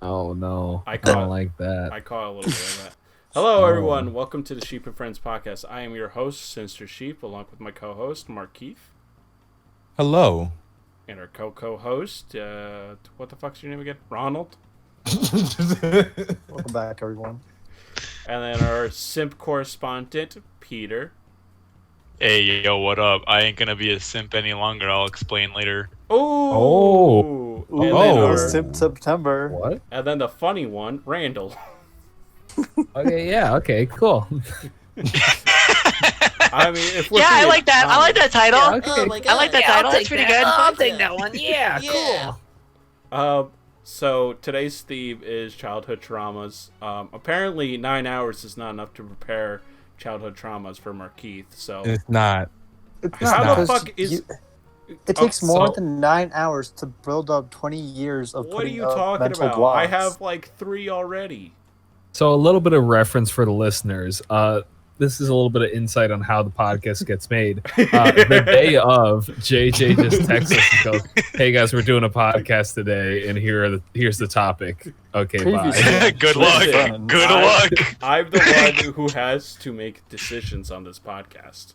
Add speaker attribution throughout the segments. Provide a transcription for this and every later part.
Speaker 1: Oh no,
Speaker 2: I
Speaker 1: I don't
Speaker 2: caught,
Speaker 1: like that.
Speaker 2: I caught a little bit of that. Hello, everyone. Welcome to the Sheep and Friends podcast. I am your host, Sinister Sheep, along with my co-host, Mark Keith,
Speaker 3: Hello.
Speaker 2: and our co-host, what the fuck's your name again? Ronald.
Speaker 4: Welcome back, everyone.
Speaker 2: And then our simp correspondent, Peter.
Speaker 5: Hey, yo, what up? I ain't gonna be a simp any longer. I'll explain later.
Speaker 2: Oh. And then
Speaker 4: Ooh,
Speaker 2: our,
Speaker 4: Simp September.
Speaker 1: What?
Speaker 2: and then the funny one, Randall.
Speaker 1: Okay, yeah, okay, cool.
Speaker 2: I mean, if we're
Speaker 5: Yeah, I
Speaker 2: being
Speaker 5: like that. I like that title.
Speaker 1: Yeah, okay.
Speaker 6: Oh my god.
Speaker 5: I like that title. That's pretty good.
Speaker 1: I'll take that one. Yeah,
Speaker 6: Yeah.
Speaker 1: cool.
Speaker 2: So today's theme is childhood traumas. Apparently 9 hours is not enough to prepare childhood traumas for Markeith. So
Speaker 3: It's not.
Speaker 4: It's
Speaker 2: how
Speaker 4: not
Speaker 2: the
Speaker 4: because
Speaker 2: fuck is?
Speaker 4: it takes
Speaker 2: Oh,
Speaker 4: more
Speaker 1: so-
Speaker 4: than 9 hours to build up 20 years of
Speaker 2: What are
Speaker 4: putting
Speaker 2: you
Speaker 4: up
Speaker 2: talking
Speaker 4: mental
Speaker 2: about?
Speaker 4: blocks.
Speaker 2: I have like 3 already.
Speaker 1: So a little bit of reference for the listeners. This is a little bit of insight on how the podcast gets made. The day of, JJ just texts us and goes, "Hey guys, we're doing a podcast today, and here's the topic." Okay,
Speaker 4: Previously.
Speaker 1: bye.
Speaker 5: Good luck.
Speaker 2: Listen,
Speaker 5: Good
Speaker 2: I-
Speaker 5: luck.
Speaker 2: I'm the one who has to make decisions on this podcast.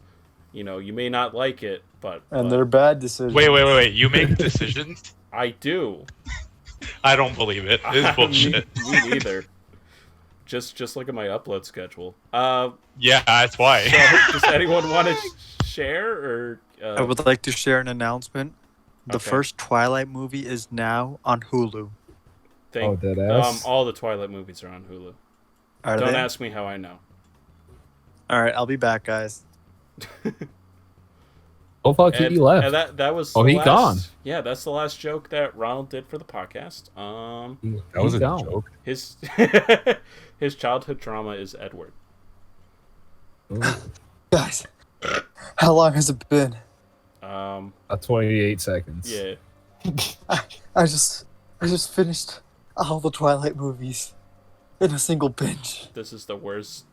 Speaker 2: You know, you may not like it, but
Speaker 4: And they're bad decisions.
Speaker 5: Wait. You make decisions?
Speaker 2: I do.
Speaker 5: I don't believe it. It's bullshit.
Speaker 2: me neither. Just look at my upload schedule.
Speaker 5: Yeah, that's why.
Speaker 2: So, does anyone want to share or?
Speaker 4: I would like to share an announcement. The
Speaker 2: Okay.
Speaker 4: first Twilight movie is now on Hulu.
Speaker 1: Oh, dead ass.
Speaker 2: All the Twilight movies are on Hulu.
Speaker 4: Are
Speaker 2: Don't
Speaker 4: they?
Speaker 2: ask me how I know.
Speaker 4: All right, I'll be back, guys.
Speaker 1: Oh fuck, he left.
Speaker 2: And that was.
Speaker 1: Oh,
Speaker 2: the
Speaker 1: he
Speaker 2: last-
Speaker 1: gone.
Speaker 2: Yeah, that's the last joke that Ronald did for the podcast.
Speaker 3: That was
Speaker 1: He
Speaker 3: a
Speaker 1: gone.
Speaker 3: joke.
Speaker 2: His his childhood trauma is Edward.
Speaker 4: Guys, how long has it been?
Speaker 1: 28 seconds.
Speaker 2: Yeah.
Speaker 4: I just finished all the Twilight movies in a single binge.
Speaker 2: This is the worst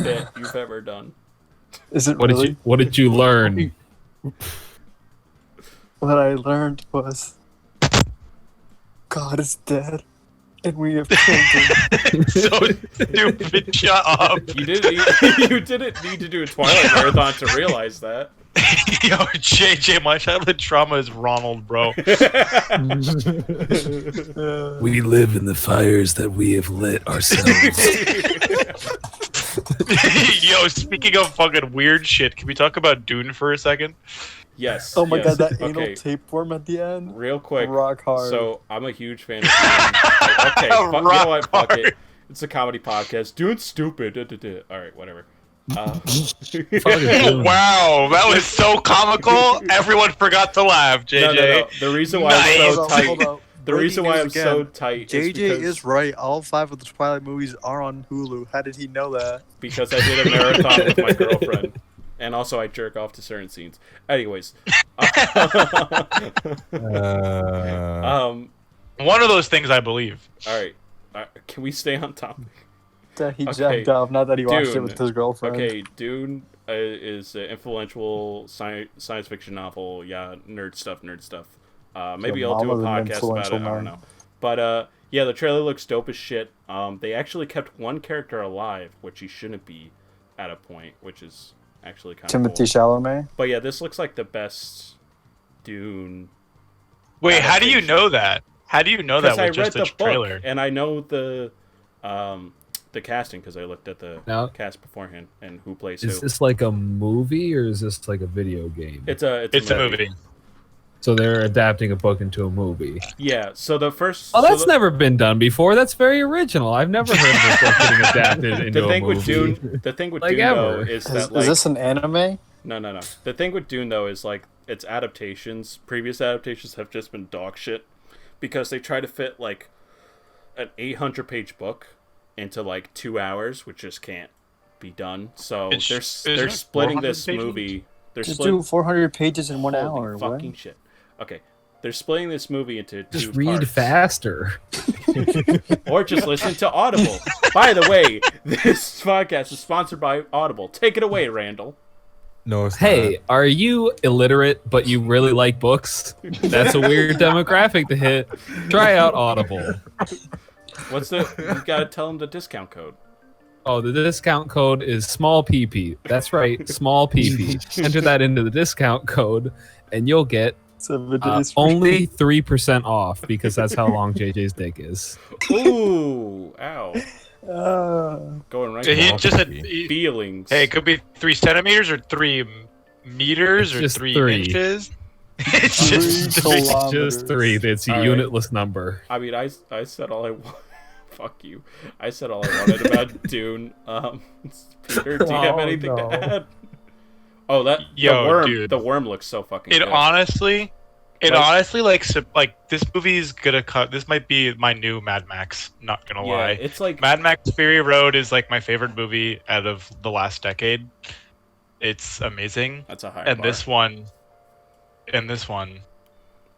Speaker 2: bit you've ever done.
Speaker 4: Is it
Speaker 1: What
Speaker 4: really?
Speaker 1: What did you learn?
Speaker 4: What I learned was God is dead, and we have killed him.
Speaker 5: So stupid. Shut up.
Speaker 2: You didn't need to do a Twilight marathon to realize that.
Speaker 5: Yo, JJ, my childhood trauma is Ronald, bro.
Speaker 1: We live in the fires that we have lit ourselves.
Speaker 5: Yo, speaking of fucking weird shit, can we talk about Dune for a second?
Speaker 2: Yes.
Speaker 4: Oh my
Speaker 2: yes.
Speaker 4: god, that
Speaker 2: Okay,
Speaker 4: anal tapeworm at the end.
Speaker 2: real quick.
Speaker 4: Rock hard.
Speaker 2: So I'm a huge fan of Dune. Okay, you know
Speaker 5: Rock
Speaker 2: what? Fuck
Speaker 5: hard.
Speaker 2: it. It's a comedy podcast. Dune's stupid. All right, whatever.
Speaker 1: Fucking
Speaker 5: Wow, that was so comical. Everyone forgot to laugh, JJ.
Speaker 2: No. The reason why
Speaker 5: Nice.
Speaker 2: I'm so
Speaker 4: Hold
Speaker 2: tight.
Speaker 4: on.
Speaker 2: The reason why I'm
Speaker 4: Breaking
Speaker 2: so
Speaker 4: news
Speaker 2: tight
Speaker 4: JJ
Speaker 2: is
Speaker 4: is right. All 5 of the Twilight movies are on Hulu. How did he know that?
Speaker 2: because I did a marathon with my girlfriend, and also I jerk off to certain scenes. Anyways,
Speaker 5: One of those things I believe.
Speaker 2: all right. Can we stay on topic?
Speaker 4: That he
Speaker 2: Okay.
Speaker 4: jacked off, not that he watched it
Speaker 2: Dune.
Speaker 4: with his girlfriend.
Speaker 2: Okay, Dune is an influential science fiction novel. Yeah, nerd stuff. Maybe
Speaker 4: Your
Speaker 2: I'll do a
Speaker 4: mama's an
Speaker 2: podcast about it.
Speaker 4: influential
Speaker 2: I don't
Speaker 4: man.
Speaker 2: know. But yeah, the trailer looks dope as shit. They actually kept one character alive, which he shouldn't be at a point, which is actually kind of
Speaker 4: Timothy
Speaker 2: cool.
Speaker 4: Chalamet.
Speaker 2: But yeah, this looks like the best Dune.
Speaker 5: Wait, how do you
Speaker 2: Adaptation.
Speaker 5: know that? How do you know that
Speaker 2: Because I
Speaker 5: with
Speaker 2: read
Speaker 5: just
Speaker 2: the
Speaker 5: a trailer?
Speaker 2: book, and I know the casting because I looked at the
Speaker 1: Now,
Speaker 2: cast beforehand and who plays
Speaker 1: is
Speaker 2: who.
Speaker 1: this like a movie or is this like a video game?
Speaker 2: It's a
Speaker 5: movie.
Speaker 1: So they're adapting a book into a movie.
Speaker 2: Yeah. So the first.
Speaker 1: Oh,
Speaker 2: so
Speaker 1: that's
Speaker 2: the,
Speaker 1: never been done before. That's very original. I've never heard of a book getting adapted into
Speaker 2: the
Speaker 1: a
Speaker 2: thing
Speaker 1: movie.
Speaker 2: with Dune. The thing with
Speaker 1: Like
Speaker 2: Dune though
Speaker 1: ever.
Speaker 2: is
Speaker 4: Is,
Speaker 2: that like
Speaker 4: is this an anime?
Speaker 2: no. The thing with Dune though is like its adaptations. Previous adaptations have just been dog shit because they try to fit like an 800-page book into like 2 hours, which just can't be done. So they're
Speaker 5: it
Speaker 2: splitting
Speaker 5: 400
Speaker 2: this
Speaker 5: pages?
Speaker 2: movie. They're
Speaker 4: Just
Speaker 2: splitting
Speaker 4: do 400 pages in 1
Speaker 2: Holy
Speaker 4: hour. What?
Speaker 2: fucking shit. Okay. They're splitting this movie into
Speaker 1: Just
Speaker 2: two
Speaker 1: read
Speaker 2: parts.
Speaker 1: faster.
Speaker 2: Or just listen to Audible. By the way, this podcast is sponsored by Audible. Take it away, Randall.
Speaker 3: No, it's
Speaker 1: Hey, are you illiterate but you really like books? That's a weird demographic to hit. Try out Audible.
Speaker 2: What's the? You gotta tell him the discount code.
Speaker 1: Oh, the discount code is small PP. That's right, small PP. Enter that into the discount code, and you'll get
Speaker 4: 7 days free.
Speaker 1: only 3% off because that's how long JJ's dick is.
Speaker 2: Ooh, ow! Going right.
Speaker 5: He
Speaker 2: to
Speaker 5: just said,
Speaker 2: feelings.
Speaker 5: hey, it could be 3 centimeters or 3 meters
Speaker 1: It's
Speaker 5: or
Speaker 1: just
Speaker 5: 3
Speaker 1: 3.
Speaker 5: inches. It's just 3.
Speaker 1: It's just 3. It's a
Speaker 2: All right.
Speaker 1: unitless number.
Speaker 2: I mean, I said all I want. Fuck you. I said all I wanted about Dune. Peter, do you have
Speaker 1: Oh,
Speaker 2: anything
Speaker 1: no.
Speaker 2: to add? Oh,
Speaker 5: Yo,
Speaker 2: the worm.
Speaker 5: dude.
Speaker 2: The worm looks so fucking
Speaker 5: It
Speaker 2: good.
Speaker 5: honestly,
Speaker 2: Like-
Speaker 5: like this movie's gonna cut. This might be my new Mad Max. Not gonna
Speaker 2: Yeah,
Speaker 5: lie.
Speaker 2: it's like
Speaker 5: Mad Max Fury Road is like my favorite movie out of the last decade. It's amazing.
Speaker 2: that's a high
Speaker 5: And
Speaker 2: bar.
Speaker 5: this one,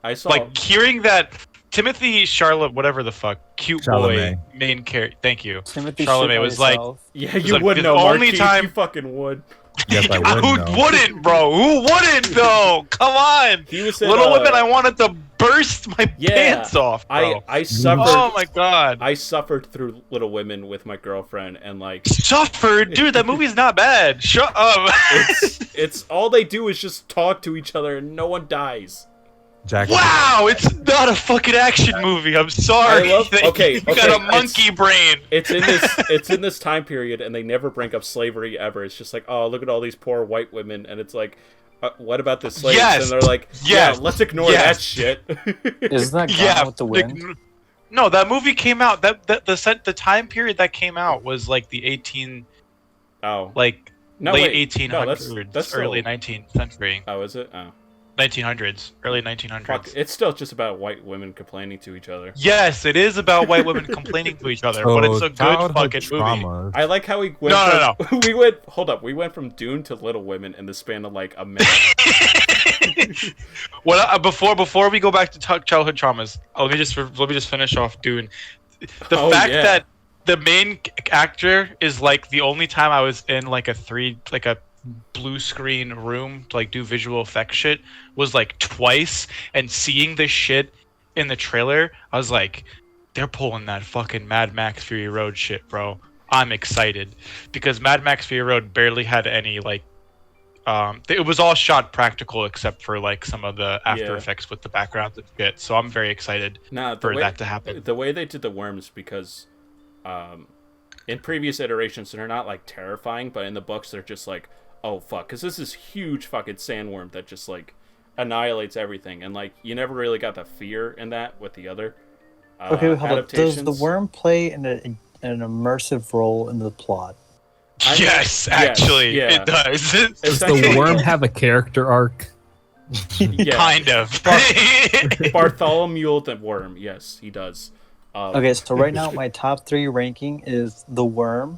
Speaker 2: I saw.
Speaker 5: like hearing that Timothy Charlotte, whatever the fuck, cute
Speaker 3: Chalamet.
Speaker 5: boy main character. Thank you.
Speaker 4: Timothy
Speaker 5: Chalamet
Speaker 4: shit
Speaker 5: was
Speaker 4: by
Speaker 5: like-
Speaker 4: yourself.
Speaker 2: yeah,
Speaker 5: was
Speaker 2: you
Speaker 5: like,
Speaker 2: would
Speaker 5: the
Speaker 2: know,
Speaker 5: only
Speaker 2: Marquise.
Speaker 5: time-
Speaker 2: You fucking would.
Speaker 3: Yes, I would
Speaker 5: Who
Speaker 3: know.
Speaker 5: wouldn't, bro? Who wouldn't though? Come on.
Speaker 2: He was in,
Speaker 5: Little Women. I wanted to burst my
Speaker 2: Yeah,
Speaker 5: pants off, bro.
Speaker 2: I suffered.
Speaker 5: Oh my god.
Speaker 2: I suffered through Little Women with my girlfriend, and like
Speaker 5: Suffered, dude. That movie's not bad. Shut up.
Speaker 2: it's all they do is just talk to each other, and no one dies.
Speaker 3: Jack.
Speaker 5: Wow, it's not a fucking action movie. I'm sorry.
Speaker 2: I love-
Speaker 5: that
Speaker 2: okay,
Speaker 5: you
Speaker 2: okay,
Speaker 5: got a
Speaker 2: it's-
Speaker 5: monkey brain.
Speaker 2: It's in this. It's in this time period, and they never bring up slavery ever. It's just like, oh, look at all these poor white women, and it's like, what about the slaves?
Speaker 5: Yes,
Speaker 2: And they're like,
Speaker 5: yes,
Speaker 2: yeah, let's ignore
Speaker 5: yes.
Speaker 2: that shit.
Speaker 4: Isn't that Gone
Speaker 5: Yeah.
Speaker 4: with the
Speaker 5: like,
Speaker 4: Wind?
Speaker 5: no, that movie came out. The time period that came out was like the 18,
Speaker 2: Oh,
Speaker 5: like
Speaker 2: no,
Speaker 5: late
Speaker 2: wait.
Speaker 5: 1800s,
Speaker 2: No, that's still-
Speaker 5: early 19th century,
Speaker 2: Oh, is it? Oh,
Speaker 5: 1900s, early 1900s.
Speaker 2: fuck. It's still just about white women complaining to each other.
Speaker 5: Yes, it is about white women complaining to each other, but it's a good
Speaker 3: childhood
Speaker 5: fucking movie.
Speaker 3: trauma.
Speaker 2: I like how we went.
Speaker 5: No,
Speaker 2: from, we went. Hold up. We went from Dune to Little Women in the span of like a minute.
Speaker 5: Before we go back to childhood traumas, let me just finish off Dune. The
Speaker 2: Oh,
Speaker 5: fact
Speaker 2: yeah.
Speaker 5: that the main actor is like the only time I was in like a blue screen room to like do visual effects shit was like twice, and seeing this shit in the trailer, I was like, they're pulling that fucking Mad Max Fury Road shit, bro. I'm excited because Mad Max Fury Road barely had any like it was all shot practical except for like some of the After
Speaker 2: Yeah.
Speaker 5: Effects with the backgrounds and shit. So I'm very excited
Speaker 2: Nah,
Speaker 5: for that to happen.
Speaker 2: The way they did the worms, because in previous iterations they're not like terrifying, but in the books they're just like, oh fuck, because this is huge fucking sandworm that just like annihilates everything, and like you never really got the fear in that with the other
Speaker 4: Okay, hold up. Does the
Speaker 2: adaptations.
Speaker 4: worm play an immersive role in the plot?
Speaker 2: I mean,
Speaker 5: Yes,
Speaker 2: yes,
Speaker 5: actually,
Speaker 2: yeah.
Speaker 5: it does.
Speaker 1: Does
Speaker 2: Essentially,
Speaker 1: the worm have a character arc?
Speaker 2: yeah,
Speaker 5: Kind of.
Speaker 2: Bartholomew the worm, yes, he does.
Speaker 4: Okay, so right now my top 3 ranking is the worm,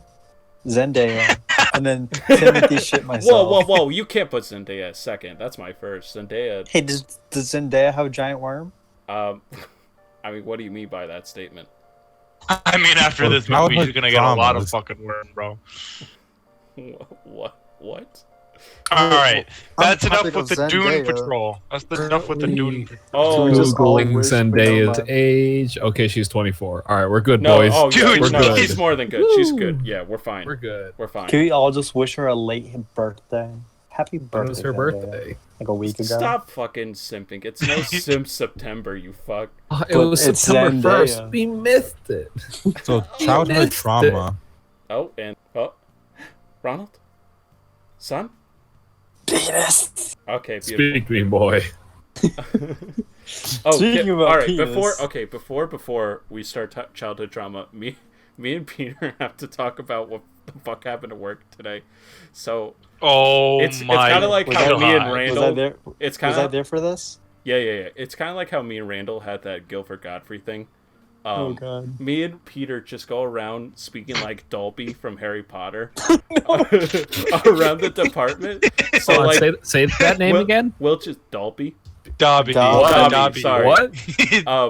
Speaker 4: Zendaya, and then Timothy shit myself.
Speaker 2: Whoa! You can't put Zendaya second. That's my first. Zendaya.
Speaker 4: Hey, does Zendaya have a giant worm?
Speaker 2: I mean, what do you mean by that statement?
Speaker 5: I mean, after this movie,
Speaker 3: childhood
Speaker 5: she's gonna get a lot of
Speaker 3: traumas.
Speaker 5: fucking worm, bro.
Speaker 2: What?
Speaker 5: All right, that's
Speaker 4: on
Speaker 5: enough
Speaker 4: topic
Speaker 5: with
Speaker 4: of
Speaker 5: the Dune
Speaker 4: Zendaya.
Speaker 5: Patrol. That's enough with the Dune.
Speaker 2: Oh,
Speaker 4: we just all
Speaker 1: Googling
Speaker 4: wish we don't
Speaker 1: Zendaya's
Speaker 4: mind.
Speaker 1: age. Okay, she's 24. All right, we're good,
Speaker 2: no,
Speaker 1: boys.
Speaker 2: oh,
Speaker 5: Dude,
Speaker 2: yeah,
Speaker 1: we're
Speaker 2: no,
Speaker 1: good.
Speaker 2: she's more than good. She's
Speaker 1: Woo.
Speaker 2: good. Yeah, we're fine.
Speaker 1: We're good.
Speaker 2: We're fine.
Speaker 4: Can we all just wish her a late birthday? Happy birthday.
Speaker 1: When was her
Speaker 4: Zendaya.
Speaker 1: birthday?
Speaker 4: Like a week ago.
Speaker 2: Stop fucking simping. It's no Simp September, you fuck.
Speaker 1: Oh, it
Speaker 4: But
Speaker 1: was
Speaker 4: it's
Speaker 1: September
Speaker 4: Zendaya.
Speaker 1: 1st. We missed it.
Speaker 3: So childhood
Speaker 1: missed
Speaker 3: trauma.
Speaker 2: Oh, and Ronald, son.
Speaker 4: Penis.
Speaker 2: Okay, beautiful.
Speaker 1: Speak me, boy.
Speaker 2: Oh,
Speaker 4: Speaking about
Speaker 2: all right.
Speaker 4: penis.
Speaker 2: Before we start childhood trauma, me and Peter have to talk about what the fuck happened at work today. So
Speaker 5: Oh
Speaker 2: it's
Speaker 5: my
Speaker 2: kind of like
Speaker 4: Was
Speaker 2: how
Speaker 4: that-
Speaker 2: me and
Speaker 5: God.
Speaker 4: Was I
Speaker 2: Randall.
Speaker 4: there?
Speaker 2: It's kind
Speaker 4: Was I
Speaker 2: of
Speaker 4: there for this?
Speaker 2: yeah. It's kind of like how me and Randall had that Guilford Godfrey thing.
Speaker 4: Oh god.
Speaker 2: Me and Peter just go around speaking like Dolby from Harry Potter around the department. So
Speaker 1: Hold on,
Speaker 2: like,
Speaker 1: say that name
Speaker 2: we'll,
Speaker 1: again.
Speaker 2: We'll just Dolby.
Speaker 5: Dobby.
Speaker 4: Dobby,
Speaker 5: Dobby.
Speaker 2: sorry.
Speaker 1: What?
Speaker 2: Um,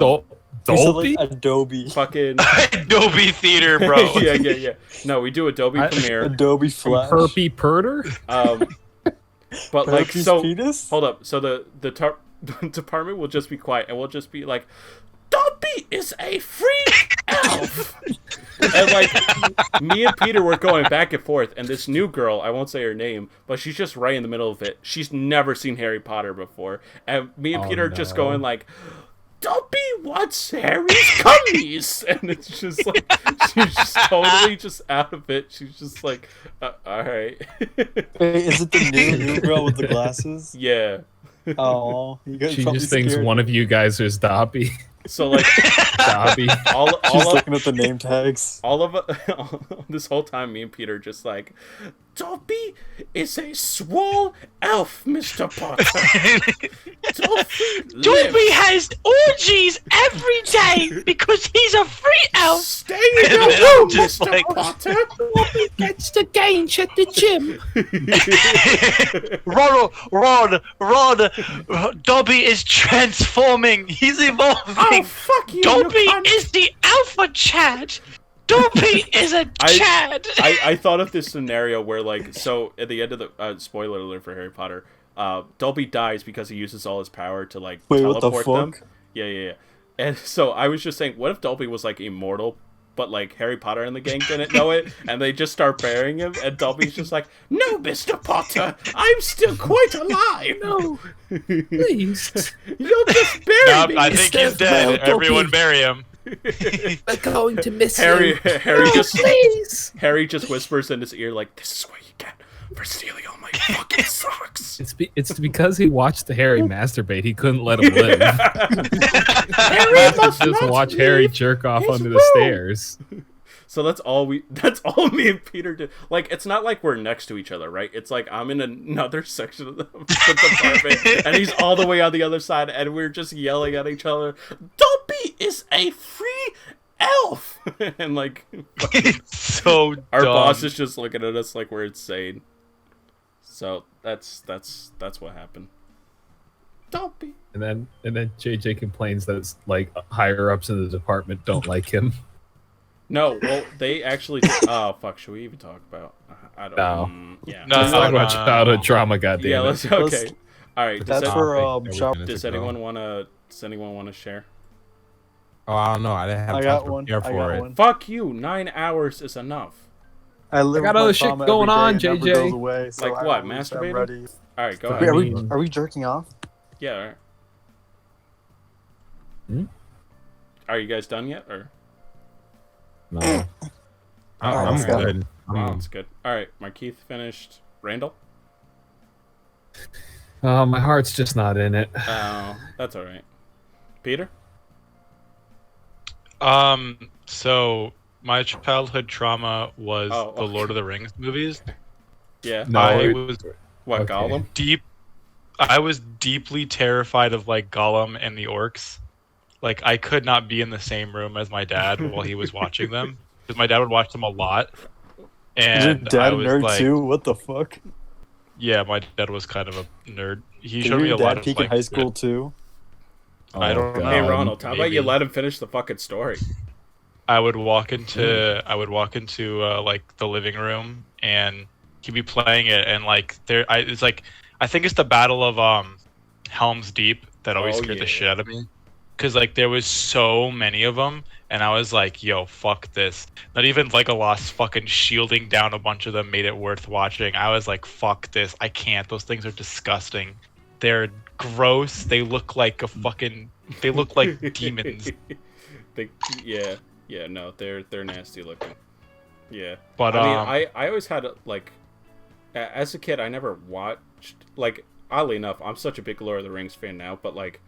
Speaker 4: We said,
Speaker 1: Dolby?
Speaker 4: like Adobe.
Speaker 2: fucking
Speaker 5: Adobe Theater, bro.
Speaker 2: yeah. No, we do Adobe Premiere.
Speaker 4: Adobe
Speaker 1: From
Speaker 4: Flash.
Speaker 1: Herpy Purter?
Speaker 2: But like
Speaker 4: Herpes
Speaker 2: so.
Speaker 4: penis?
Speaker 2: Hold up. So the department will just be quiet, and we'll just be like, Dobby is a freak, elf. And like me and Peter were going back and forth, and this new girl, I won't say her name, but she's just right in the middle of it. She's never seen Harry Potter before, and me and Peter are just going like, Dobby wants Harry's gummies, and it's just like she's just totally just out of it. She's just like, all right.
Speaker 4: Wait, is it the new girl with the glasses?
Speaker 2: Yeah.
Speaker 4: Oh,
Speaker 1: She just thinks one of you guys is Dobby.
Speaker 2: So like
Speaker 1: Dobby.
Speaker 4: She's
Speaker 2: all
Speaker 4: looking at the name tags.
Speaker 2: all of this whole time, me and Peter just like, Dobby is a swole elf, Mr. Potter.
Speaker 5: Dobby has orgies every day because he's a free elf.
Speaker 2: Stay in your
Speaker 5: And then
Speaker 2: room,
Speaker 5: I'm just
Speaker 2: Mr.
Speaker 5: like-
Speaker 2: Potter.
Speaker 1: Gets the gains at the gym.
Speaker 5: Ron, Dobby is transforming. He's evolving.
Speaker 2: Oh fuck you!
Speaker 5: Dobby
Speaker 2: you cunt.
Speaker 5: is the alpha Chad. Dobby is a Chad.
Speaker 2: I thought of this scenario where like, so at the end of the spoiler alert for Harry Potter, Dobby dies because he uses all his power to like
Speaker 4: Wait, what the
Speaker 2: teleport them.
Speaker 4: fuck?
Speaker 2: Yeah. And so I was just saying, what if Dobby was like immortal, but like Harry Potter and the gang didn't know it, and they just start burying him, and Dobby's just like, "No, Mr. Potter, I'm still quite alive.
Speaker 1: No, please.
Speaker 2: You'll just bury me."
Speaker 5: I think he's dead.
Speaker 1: Dobby.
Speaker 5: Everyone bury him.
Speaker 1: We're going to miss
Speaker 2: Harry just
Speaker 1: please.
Speaker 2: Harry just whispers in his ear like, "This is what you get for stealing all my fucking socks."
Speaker 1: It's because he watched Harry masturbate. He couldn't let him live.
Speaker 2: Harry must
Speaker 1: Just
Speaker 2: not
Speaker 1: watch Harry
Speaker 2: leave
Speaker 1: jerk off
Speaker 2: his
Speaker 1: under the
Speaker 2: room.
Speaker 1: stairs.
Speaker 2: So that's all me and Peter did. Like, it's not like we're next to each other, right? It's like I'm in another section of the department, and he's all the way on the other side, and we're just yelling at each other. Dobby is a free elf, and like
Speaker 5: So
Speaker 2: our
Speaker 5: dumb.
Speaker 2: boss is just looking at us like we're insane. So that's what happened. Dobby.
Speaker 1: And then JJ complains that it's like higher ups in the department don't like him.
Speaker 2: No, well, they actually. Oh fuck! Should we even talk about? I don't.
Speaker 1: No.
Speaker 2: Yeah.
Speaker 5: No,
Speaker 1: Let's talk about
Speaker 5: no.
Speaker 1: childhood trauma, goddamn
Speaker 2: Yeah.
Speaker 1: it.
Speaker 2: Let's. Okay. All right.
Speaker 4: That's
Speaker 2: Does,
Speaker 4: for
Speaker 3: Topic that
Speaker 4: shop.
Speaker 3: we're
Speaker 2: does
Speaker 3: gonna
Speaker 2: anyone
Speaker 3: go.
Speaker 2: want to share?
Speaker 3: Oh, I don't know. I didn't have
Speaker 4: I
Speaker 3: time
Speaker 4: got
Speaker 3: to
Speaker 4: one.
Speaker 3: prepare
Speaker 4: I
Speaker 3: for
Speaker 4: got
Speaker 3: it.
Speaker 4: one.
Speaker 2: Fuck you. 9 hours is enough.
Speaker 4: I live
Speaker 1: got
Speaker 4: with my
Speaker 1: other shit
Speaker 4: trauma
Speaker 1: going
Speaker 4: every day
Speaker 1: on,
Speaker 4: and never
Speaker 1: JJ.
Speaker 4: goes away, so
Speaker 2: Like
Speaker 4: I
Speaker 2: what,
Speaker 4: always am
Speaker 2: masturbating?
Speaker 4: ready.
Speaker 2: All right. Go
Speaker 1: I
Speaker 2: ahead.
Speaker 4: Wait,
Speaker 1: mean-
Speaker 4: are we jerking off?
Speaker 2: Yeah. All right.
Speaker 1: Hmm?
Speaker 2: Are you guys done yet? Or
Speaker 1: No.
Speaker 3: I'm
Speaker 4: let's go.
Speaker 3: good.
Speaker 2: wow, that's good. All right. Markeith finished. Randall.
Speaker 1: My heart's just not in it.
Speaker 2: Oh, that's all right. Peter.
Speaker 5: So my childhood trauma was
Speaker 2: Oh,
Speaker 5: the
Speaker 2: okay.
Speaker 5: Lord of the Rings movies.
Speaker 2: Yeah.
Speaker 1: No,
Speaker 5: I
Speaker 1: it-
Speaker 5: was
Speaker 2: What?
Speaker 1: Okay.
Speaker 2: Gollum.
Speaker 5: I was deeply terrified of like Gollum and the orcs. Like I could not be in the same room as my dad while he was watching them because my dad would watch them a lot.
Speaker 4: Is
Speaker 5: And
Speaker 4: your dad
Speaker 5: I
Speaker 4: a
Speaker 5: was
Speaker 4: nerd
Speaker 5: like,
Speaker 4: too? What the fuck?
Speaker 5: yeah, my dad was kind of a nerd. He
Speaker 4: Did
Speaker 5: showed me a
Speaker 4: your
Speaker 5: lot
Speaker 4: dad
Speaker 5: of
Speaker 4: peak
Speaker 5: like
Speaker 4: in high school too?
Speaker 5: I don't know.
Speaker 2: Hey Ronald, how about you
Speaker 5: maybe.
Speaker 2: let him finish the fucking story?
Speaker 5: I would walk into like the living room and he'd be playing it and like it's like I think it's the Battle of Helm's Deep that always
Speaker 2: Oh,
Speaker 5: scared
Speaker 2: yeah.
Speaker 5: the shit out of me because like there was so many of them and I was like, yo, fuck this. Not even Legolas fucking shielding down a bunch of them made it worth watching. I was like, fuck this. I can't. Those things are disgusting. They're gross. They look like demons.
Speaker 2: No, they're nasty looking. Yeah,
Speaker 5: But
Speaker 2: I mean, I always had like, as a kid, I never watched like. Oddly enough, I'm such a big Lord of the Rings fan now, but like,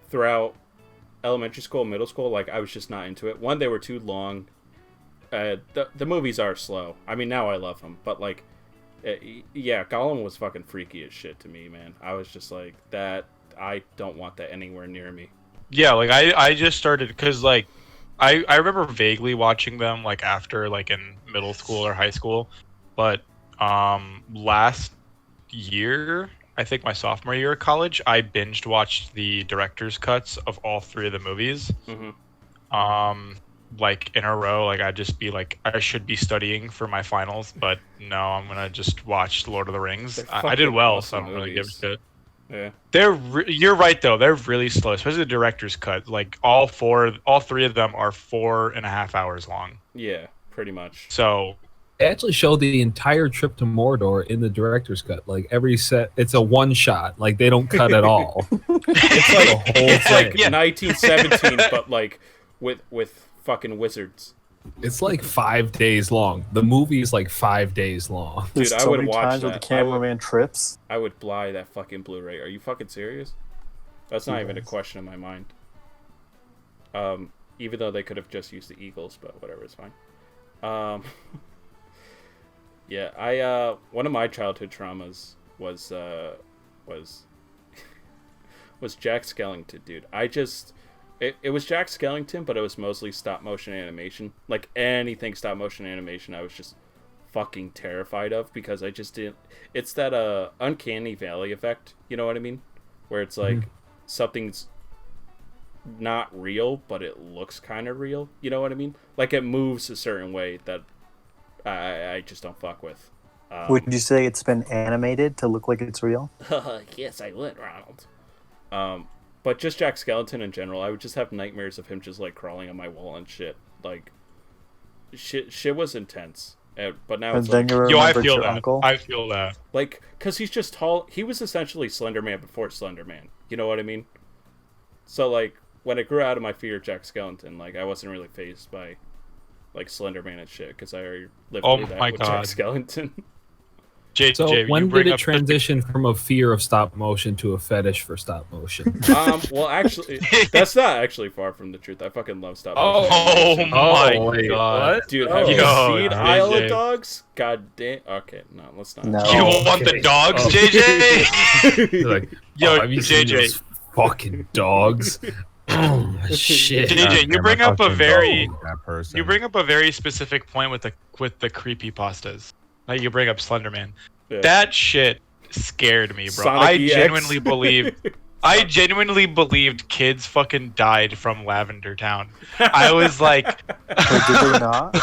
Speaker 2: throughout elementary school, middle school, like I was just not into it. One, they were too long. The movies are slow. I mean, now I love them, but like, yeah, Gollum was fucking freaky as shit to me, man. I was just like that. I don't want that anywhere near me.
Speaker 5: Yeah, like I just started because like I remember vaguely watching them like after like in middle school or high school, but last year, I think my sophomore year of college, I binged watched the director's cuts of all three of the movies.
Speaker 2: Mm-hmm.
Speaker 5: Like in a row. Like I'd just be like I should be studying for my finals, but no, I'm gonna just watch Lord of the Rings.
Speaker 2: They're
Speaker 5: I did
Speaker 2: fucking
Speaker 5: well,
Speaker 2: awesome
Speaker 5: so I don't really give a
Speaker 2: movies.
Speaker 5: shit.
Speaker 2: Yeah.
Speaker 5: You're right though. They're really slow, especially the director's cut. Like all three of them are 4.5 hours long.
Speaker 2: Yeah, pretty much.
Speaker 5: So
Speaker 1: They actually show the entire trip to Mordor in the director's cut. Like every set, it's a one shot. Like they don't cut at all.
Speaker 2: It's like
Speaker 1: the whole
Speaker 2: it's like
Speaker 1: thing.
Speaker 2: 1917, but like with fucking wizards.
Speaker 1: It's like 5 days long. The movie is like 5 days long.
Speaker 4: There's
Speaker 2: Dude, I
Speaker 4: so
Speaker 2: would
Speaker 4: many
Speaker 2: watch
Speaker 4: times where the
Speaker 2: that. I would-
Speaker 4: cameraman trips.
Speaker 2: I would buy that fucking Blu-ray. Are you fucking serious? That's not even a
Speaker 4: Yes.
Speaker 2: question in my mind. Even though they could have just used the Eagles, but whatever, it's fine. Yeah, I one of my childhood traumas was was Jack Skellington, dude. It was Jack Skellington, but it was mostly stop motion animation. Like anything stop motion animation, I was just fucking terrified of because I just didn't. It's that uncanny valley effect, you know what I mean? Where it's like something's not real, but it looks kind of real. You know what I mean? Like it moves a certain way that I just don't fuck with.
Speaker 4: Would you say it's been animated to look like it's real?
Speaker 2: Yes, I would, Ronald. But just Jack Skellington in general, I would just have nightmares of him just like crawling on my wall and shit. Like, shit was intense. But now
Speaker 4: And
Speaker 2: it's
Speaker 4: then
Speaker 2: like,
Speaker 4: you
Speaker 5: yo, I
Speaker 4: remembered
Speaker 5: feel
Speaker 4: your
Speaker 5: that.
Speaker 4: uncle.
Speaker 5: I feel that.
Speaker 2: like, cause he's just tall. He was essentially Slender Man before Slender Man. You know what I mean? So like, when I grew out of my fear of Jack Skellington, like I wasn't really fazed by like Slender Man and shit, because I already lived
Speaker 5: Oh
Speaker 2: through that
Speaker 5: my
Speaker 2: with
Speaker 5: God.
Speaker 2: Jack Skellington.
Speaker 5: JJ,
Speaker 1: So
Speaker 5: you
Speaker 1: when
Speaker 5: bring
Speaker 1: did it
Speaker 5: up the-
Speaker 1: transition from a fear of stop motion to a fetish for stop motion?
Speaker 2: Well, actually, that's not actually far from the truth. I fucking love stop
Speaker 1: Oh.
Speaker 2: motion.
Speaker 5: Oh my
Speaker 1: wait,
Speaker 5: God.
Speaker 1: what?
Speaker 2: Dude, have
Speaker 1: Oh.
Speaker 2: you
Speaker 5: Yo,
Speaker 2: seen
Speaker 5: JJ.
Speaker 2: Isle of Dogs? God damn. Okay, no, let's not.
Speaker 4: No.
Speaker 5: You
Speaker 1: Oh,
Speaker 5: want
Speaker 1: okay.
Speaker 5: the dogs,
Speaker 1: Oh.
Speaker 5: JJ?
Speaker 1: You're like,
Speaker 5: Yo,
Speaker 1: have you seen
Speaker 5: JJ.
Speaker 1: those fucking dogs? Oh shit!
Speaker 5: JJ, you bring up a
Speaker 3: fucking
Speaker 5: very
Speaker 3: dog, that person.
Speaker 5: you bring up a very specific point with the creepy pastas. Like you bring up Slenderman.
Speaker 2: Yeah.
Speaker 5: That shit scared me, bro.
Speaker 2: Sonic
Speaker 5: I
Speaker 2: EX.
Speaker 5: genuinely believed kids fucking died from Lavender Town. I was like,
Speaker 4: Or did they not?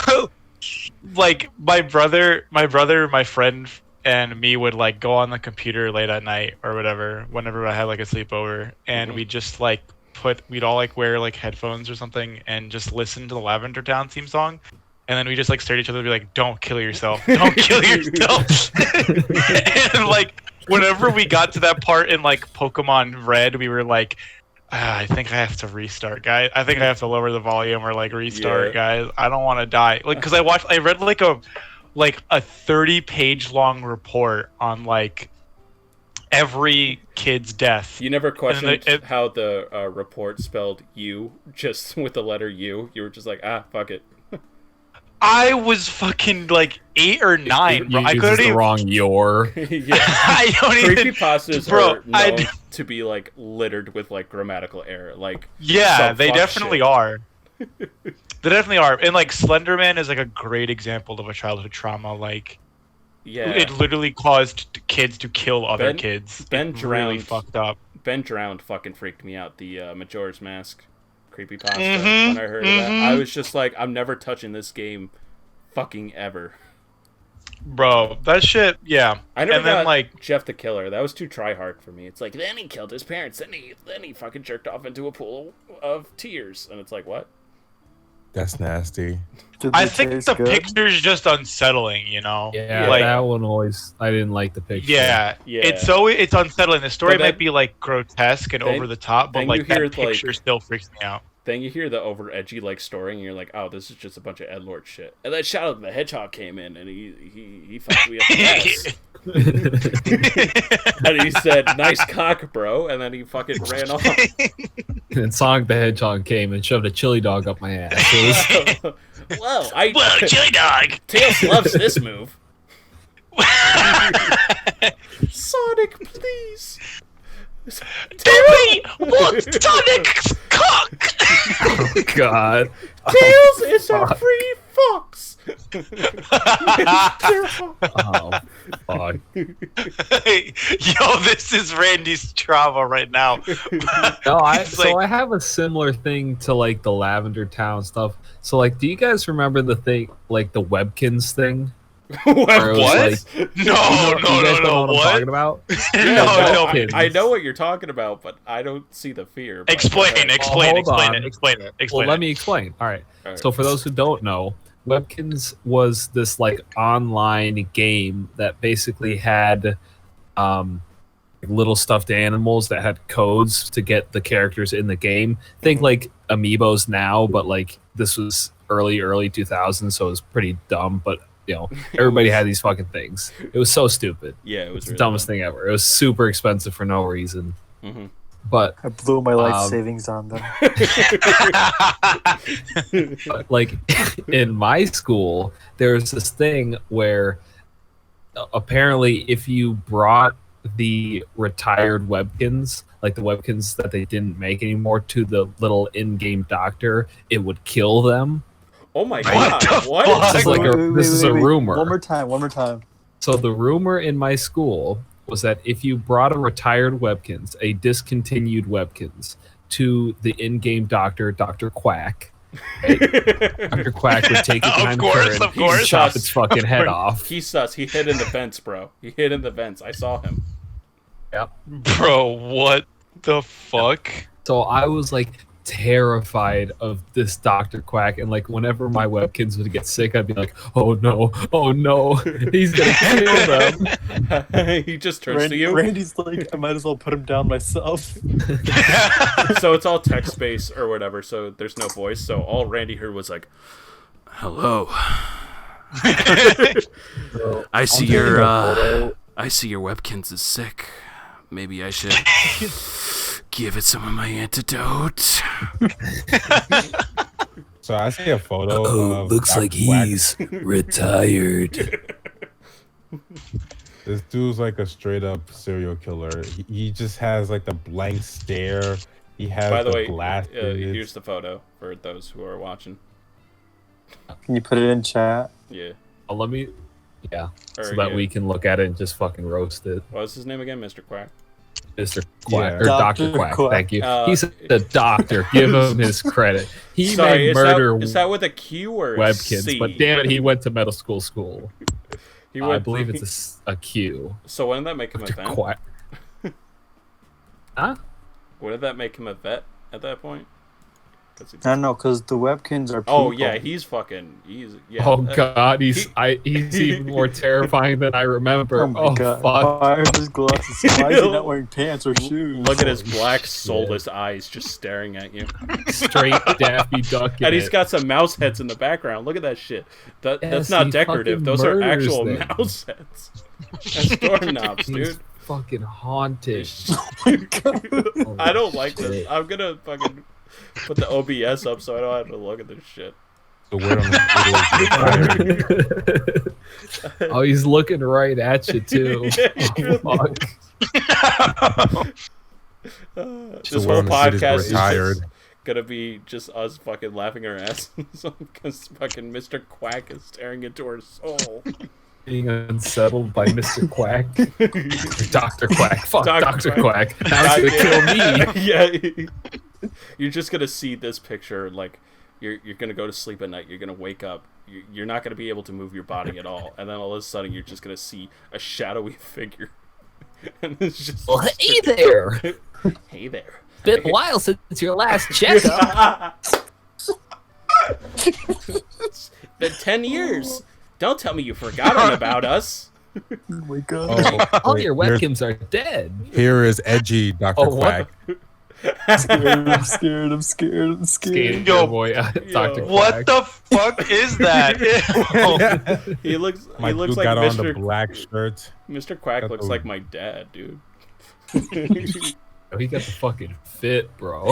Speaker 5: like my brother, my friend, and me would like go on the computer late at night or whatever, whenever I had like a sleepover, and we'd just like we'd all like wear like headphones or something and just listen to the Lavender Town theme song. And then we just like stare at each other and be like, "Don't kill yourself! Don't kill yourself!" And like, whenever we got to that part in like Pokemon Red, we were like, "I think I have to restart, guys. I think I have to lower the volume or like restart, guys. I don't want to die." Like, because I read like a 30-page long report on like every kid's death.
Speaker 2: You never questioned
Speaker 5: it-
Speaker 2: how the report spelled "you" just with the letter "U." You were just like, fuck it.
Speaker 5: I was fucking like 8 or 9, bro.
Speaker 1: You
Speaker 5: I
Speaker 1: used
Speaker 5: couldn't
Speaker 1: the
Speaker 5: even.
Speaker 1: wrong your.
Speaker 2: Yeah.
Speaker 5: I don't even.
Speaker 2: Creepypastas
Speaker 5: Bro,
Speaker 2: are
Speaker 5: I
Speaker 2: known
Speaker 5: d-
Speaker 2: to be like littered with like grammatical error. Like,
Speaker 5: Yeah,
Speaker 2: some
Speaker 5: they
Speaker 2: fuck
Speaker 5: definitely
Speaker 2: shit.
Speaker 5: are. They definitely are. And like Slenderman is like a great example of a childhood trauma. Like
Speaker 2: Yeah.
Speaker 5: it literally caused kids to kill other
Speaker 2: Ben-
Speaker 5: kids.
Speaker 2: Ben
Speaker 5: It really
Speaker 2: drowned.
Speaker 5: fucked up.
Speaker 2: Ben Drowned fucking freaked me out. The Majora's Mask creepypasta.
Speaker 5: Mhm,
Speaker 2: When I heard of that,
Speaker 5: mhm.
Speaker 2: I was just like, I'm never touching this game, fucking ever.
Speaker 5: Bro, that shit, yeah.
Speaker 2: I never
Speaker 5: And then,
Speaker 2: got
Speaker 5: like-
Speaker 2: Jeff the Killer. That was too try hard for me. It's like then he killed his parents, then he fucking jerked off into a pool of tears, and it's like what?
Speaker 3: That's nasty.
Speaker 4: Did
Speaker 5: I
Speaker 4: they
Speaker 5: think
Speaker 4: taste
Speaker 5: the
Speaker 4: good?
Speaker 5: picture's just unsettling, you know?
Speaker 1: Yeah,
Speaker 5: Like-
Speaker 1: that one always. I didn't like the picture.
Speaker 5: Yeah,
Speaker 2: Yeah.
Speaker 5: it's unsettling. The story
Speaker 2: But then-
Speaker 5: might be like grotesque and
Speaker 2: then-
Speaker 5: over the top, but
Speaker 2: then
Speaker 5: like
Speaker 2: you hear,
Speaker 5: that
Speaker 2: like-
Speaker 5: picture still freaks me out.
Speaker 2: Then you hear the over edgy like story, and you're like, oh, this is just a bunch of Edlord shit. And then Shadow the Hedgehog came in, and he fucked me up the ass. And he said, "Nice cock, bro," and then he fucking ran off.
Speaker 1: And Sonic the Hedgehog came and shoved a chili dog up my ass. It was-
Speaker 2: Whoa,
Speaker 5: Whoa, chili dog!
Speaker 2: Tails loves this move. Sonic, please.
Speaker 5: Daddy, look, Sonic's cock!
Speaker 1: oh God.
Speaker 2: Tails is a free fox.
Speaker 1: Oh fuck.
Speaker 5: Yo, this is Randy's trauma right now.
Speaker 1: No,
Speaker 5: It's like-
Speaker 1: I have a similar thing to like the Lavender Town stuff. So like, do you guys remember the thing like the Webkins thing? Where it was
Speaker 5: What?
Speaker 1: like-
Speaker 5: No,
Speaker 1: you guys
Speaker 5: no,
Speaker 1: don't know what I'm
Speaker 5: what?
Speaker 1: talking about?
Speaker 5: No,
Speaker 2: Yeah,
Speaker 5: no.
Speaker 1: Webkins.
Speaker 2: I know what you're talking about, but I don't see the fear. but-
Speaker 5: Explain
Speaker 1: hold
Speaker 5: it.
Speaker 1: on.
Speaker 5: Explain it.
Speaker 1: Well, let me explain. All right.
Speaker 2: All right.
Speaker 1: So for those who don't know, Webkins was this like online game that basically had little stuffed animals that had codes to get the characters in the game. Think like amiibos now, but like this was early 2000s, so it was pretty dumb. But you know, everybody had these fucking things. It was so stupid.
Speaker 2: Yeah, it was
Speaker 1: It's
Speaker 2: really
Speaker 1: the dumbest thing ever. It was super expensive for no reason.
Speaker 2: thing.
Speaker 1: But
Speaker 4: I blew my life
Speaker 1: Um,
Speaker 4: savings on them.
Speaker 1: like in my school, there's this thing where apparently if you brought the retired Webkins, like the Webkins that they didn't make anymore, to the little in-game doctor, it would kill them.
Speaker 2: Oh my
Speaker 5: What
Speaker 2: god!
Speaker 5: the
Speaker 2: What?
Speaker 5: fuck?
Speaker 1: This is like this is a rumor.
Speaker 4: One more time.
Speaker 1: So the rumor in my school was that if you brought a retired Webkins, a discontinued Webkins, to the in-game doctor, Dr. Quack, right? Dr. Quack would take it
Speaker 5: Of
Speaker 1: behind the
Speaker 5: course,
Speaker 1: curtain
Speaker 5: of course.
Speaker 1: and chop its fucking head off.
Speaker 2: He's sus. He hid in the vents, bro. He hid in the vents. I saw him.
Speaker 5: Bro, what the fuck?
Speaker 1: So I was like terrified of this Dr. Quack, and like whenever my Webkins would get sick, I'd be like, oh no, he's gonna kill them.
Speaker 2: He just turns to you.
Speaker 4: Randy's like, I might as well put him down myself.
Speaker 2: So it's all text based or whatever. So there's no voice. So all Randy heard was like, "Hello, I see your Webkins is sick. Maybe I should give it some of my antidote."
Speaker 3: So I see a photo. of Dr. Quack.
Speaker 1: retired.
Speaker 3: This dude's like a straight up serial killer. He just has like the blank stare. He has
Speaker 2: By the way,
Speaker 3: glasses.
Speaker 2: here's the photo for those who are watching.
Speaker 4: Can you put it in chat?
Speaker 2: Yeah.
Speaker 1: Let me, yeah,
Speaker 2: Or,
Speaker 1: so that
Speaker 2: yeah.
Speaker 1: we can look at it and just fucking roast it.
Speaker 2: What was his name again? Mr. Quack.
Speaker 1: Mr. Quack
Speaker 3: Yeah.
Speaker 1: or Dr.
Speaker 4: Dr.
Speaker 1: Quack.
Speaker 4: Quack.
Speaker 1: Thank you.
Speaker 2: Uh,
Speaker 1: He's the doctor. Give him his credit. He
Speaker 2: Sorry,
Speaker 1: may murder
Speaker 2: is that with a Q or a
Speaker 1: Webkins,
Speaker 2: C?
Speaker 1: but damn it, he went to medical school.
Speaker 2: He
Speaker 1: I
Speaker 2: went-
Speaker 1: believe it's a Q.
Speaker 2: So when did that make him a
Speaker 1: Dr.
Speaker 2: vet?
Speaker 1: Quack. Huh?
Speaker 2: When did that make him a vet at that point? 'Cause he-
Speaker 4: I don't know, because the Webkins are people.
Speaker 2: Oh yeah, he's yeah.
Speaker 1: Oh god, he's
Speaker 2: he-
Speaker 1: he's even more terrifying than I remember.
Speaker 4: Oh my god.
Speaker 1: fuck.
Speaker 4: Why are his glasses? Why is he not wearing pants or shoes?
Speaker 2: Look at his black, soulless eyes just staring at you.
Speaker 1: Straight Daffy Duck.
Speaker 2: And he's got some mouse heads in the background. Look at that shit. That's
Speaker 1: Yes,
Speaker 2: not
Speaker 1: he
Speaker 2: decorative.
Speaker 1: fucking
Speaker 2: Those are
Speaker 1: murders
Speaker 2: actual
Speaker 1: them.
Speaker 2: mouse heads. That's doorknobs,
Speaker 1: He's
Speaker 2: dude.
Speaker 1: fucking haunted.
Speaker 2: I don't like this.
Speaker 1: Shit.
Speaker 2: I'm gonna fucking put the OBS up so I don't have to look at this shit.
Speaker 3: The word on the street is retired.
Speaker 1: Oh, he's looking right at you too.
Speaker 2: Yeah, he really
Speaker 1: Oh, fuck.
Speaker 2: This
Speaker 3: The
Speaker 2: whole
Speaker 3: word on the street is
Speaker 2: podcast is
Speaker 3: retired.
Speaker 2: just gonna be just us fucking laughing our asses because fucking Mr. Quack is staring into our soul.
Speaker 1: Being unsettled by Mr. Quack. Or Dr. Quack. Fuck
Speaker 2: Dr.
Speaker 1: Dr. Quack. Now he's gonna kill me.
Speaker 2: Yeah, you're just gonna see this picture. Like you're gonna go to sleep at night. You're gonna wake up. You're not gonna be able to move your body at all. And then all of a sudden, you're just gonna see a shadowy figure. And it's just
Speaker 1: Well, hey there.
Speaker 2: hey there.
Speaker 1: Been a while since your last checkup.
Speaker 2: It's been 10 years. Don't tell me you've forgotten about us.
Speaker 4: Oh my god.
Speaker 3: Oh,
Speaker 1: All
Speaker 3: wait,
Speaker 1: your
Speaker 3: here's-
Speaker 1: Webkins are dead.
Speaker 3: Here is edgy Dr.
Speaker 1: Oh, what?
Speaker 3: Quack.
Speaker 4: I'm scared.
Speaker 1: Skating
Speaker 5: Yo,
Speaker 1: boy, Dr. Quack.
Speaker 5: What the fuck is that? Ew.
Speaker 2: He looks
Speaker 3: My
Speaker 2: like
Speaker 3: dude got on the
Speaker 2: Mr.
Speaker 3: black shirt.
Speaker 2: Mr. Quack
Speaker 3: got
Speaker 2: looks
Speaker 3: the-
Speaker 2: like my dad, dude.
Speaker 1: Oh, he got the fucking fit, bro.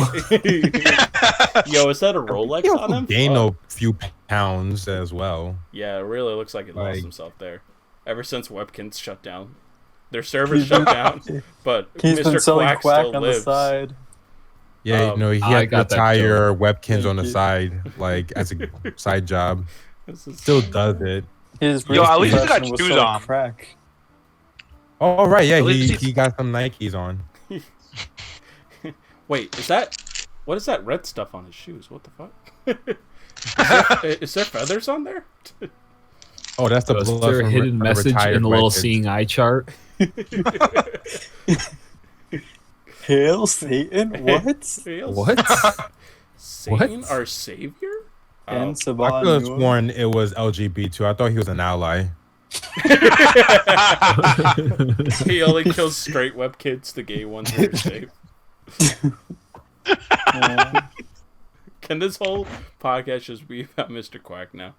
Speaker 2: Yo, is that a Rolex on him?
Speaker 3: Gained
Speaker 2: Fuck.
Speaker 3: a few pounds as well.
Speaker 2: Yeah, it really looks like he lost
Speaker 3: Like-
Speaker 2: himself there. Ever since Webkins shut down. Their servers shut down, but
Speaker 4: He's been
Speaker 2: Mr.
Speaker 4: selling
Speaker 2: Quack
Speaker 4: quack
Speaker 2: still
Speaker 4: on
Speaker 2: lives.
Speaker 4: the side.
Speaker 3: Yeah,
Speaker 2: Um,
Speaker 3: you know, he
Speaker 1: I
Speaker 3: had
Speaker 1: got that
Speaker 3: retire Webkins on the
Speaker 4: Thank you.
Speaker 3: side, like as a side job.
Speaker 2: This is-
Speaker 3: Still does it.
Speaker 4: His
Speaker 5: Yo, at least
Speaker 4: real
Speaker 5: he got
Speaker 4: profession was
Speaker 5: shoes
Speaker 4: selling
Speaker 5: on.
Speaker 4: Crack.
Speaker 3: Oh right, yeah,
Speaker 5: At least
Speaker 3: he got some Nikes on.
Speaker 2: Wait, what is that red stuff on his shoes? What the fuck? Is there feathers on there?
Speaker 3: Oh, that's the
Speaker 1: So is
Speaker 3: blood
Speaker 1: there a
Speaker 3: from
Speaker 1: hidden
Speaker 3: the
Speaker 1: message
Speaker 3: retired
Speaker 1: in the
Speaker 3: white
Speaker 1: little
Speaker 3: kids.
Speaker 1: seeing eye chart?
Speaker 4: Hail Satan? What?
Speaker 1: What?
Speaker 2: Satan,
Speaker 1: What?
Speaker 2: our savior?
Speaker 4: And
Speaker 3: I
Speaker 4: Sabah
Speaker 3: could have
Speaker 4: Noor?
Speaker 3: sworn it was LGBT. I thought he was an ally.
Speaker 2: He only kills straight web kids. The gay ones are safe. Can this whole podcast just be about Mr. Quack now?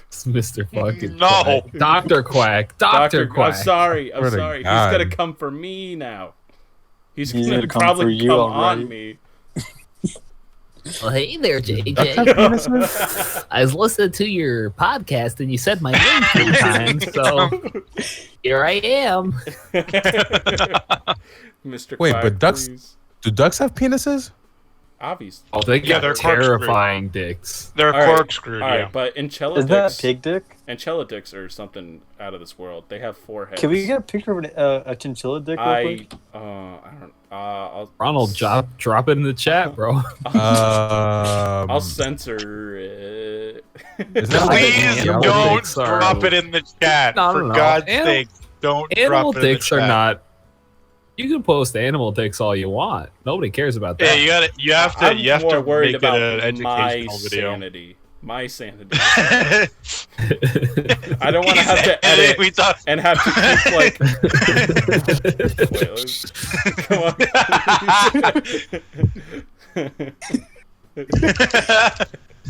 Speaker 1: It's Mr. Fucking
Speaker 5: No.
Speaker 1: Quack. Dr. Quack. Dr. Quack.
Speaker 2: I'm sorry. I'm
Speaker 3: Swear to
Speaker 2: sorry. He's
Speaker 3: God.
Speaker 2: gonna come for me now. He's
Speaker 4: He's
Speaker 2: gonna
Speaker 4: gonna come
Speaker 2: probably
Speaker 4: for you,
Speaker 2: come
Speaker 4: alright.
Speaker 2: on me.
Speaker 6: Well, hey there, JJ.
Speaker 3: Penises?
Speaker 6: I was listening to your podcast and you said my name 3 times, so here I am.
Speaker 2: Mr.
Speaker 3: Wait,
Speaker 2: Quack,
Speaker 3: but ducks-
Speaker 2: please.
Speaker 3: Do ducks have penises?
Speaker 2: Obviously.
Speaker 1: Oh, they
Speaker 5: Yeah,
Speaker 1: got
Speaker 5: they're corkscrew.
Speaker 1: terrifying dicks.
Speaker 5: They're
Speaker 2: All right,
Speaker 5: corkscrewed,
Speaker 2: All right,
Speaker 5: yeah.
Speaker 2: but
Speaker 4: Is that pig dick?
Speaker 2: Enchelladicks are something out of this world. They have 4 heads.
Speaker 4: Can we get a picture of a chinchilla dick real
Speaker 2: I
Speaker 4: quick?
Speaker 2: don't. I'll
Speaker 1: Ronald, drop it in the chat, bro.
Speaker 2: I'll censor it.
Speaker 3: Is that like
Speaker 5: Please
Speaker 3: animal
Speaker 5: don't
Speaker 1: dicks are-
Speaker 5: drop it in the chat.
Speaker 1: No, no,
Speaker 5: For
Speaker 1: no.
Speaker 5: God's
Speaker 1: Animal-
Speaker 5: sake, don't
Speaker 1: Animal
Speaker 5: drop it in the
Speaker 1: dicks are
Speaker 5: chat.
Speaker 1: not. You can post animal dicks all you want. Nobody cares about that.
Speaker 5: Yeah, you have to.
Speaker 2: I'm
Speaker 5: You have
Speaker 2: more
Speaker 5: to
Speaker 2: worried
Speaker 5: make it
Speaker 2: about
Speaker 5: an
Speaker 2: my
Speaker 5: educational video.
Speaker 2: sanity. My sanity. I don't want to have to
Speaker 5: And then
Speaker 2: edit
Speaker 5: we thought.
Speaker 2: and have to keep like. Wait, let's-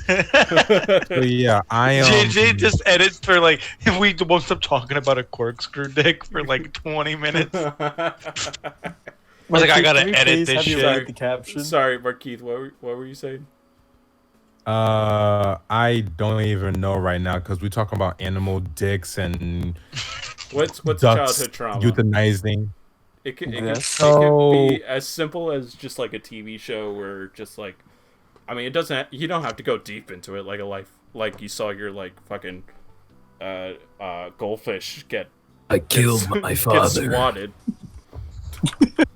Speaker 3: But yeah, I am.
Speaker 5: JJ just edits for like we won't stop talking about a corkscrew dick for like 20 minutes. I was like, I gotta
Speaker 4: Can we
Speaker 5: edit
Speaker 4: please
Speaker 5: this
Speaker 4: have you
Speaker 5: shit.
Speaker 4: write the caption?
Speaker 2: Sorry, Markeith. What were you saying?
Speaker 3: I don't even know right now because we're talking about animal dicks and
Speaker 2: What's
Speaker 3: ducks
Speaker 2: childhood trauma?
Speaker 3: euthanizing.
Speaker 2: It could
Speaker 3: So-
Speaker 2: be as simple as just like a TV show where just like, I mean, it doesn't. You don't have to go deep into it like a life, like you saw your like fucking goldfish get
Speaker 6: I killed my
Speaker 2: get
Speaker 6: father.
Speaker 2: swatted.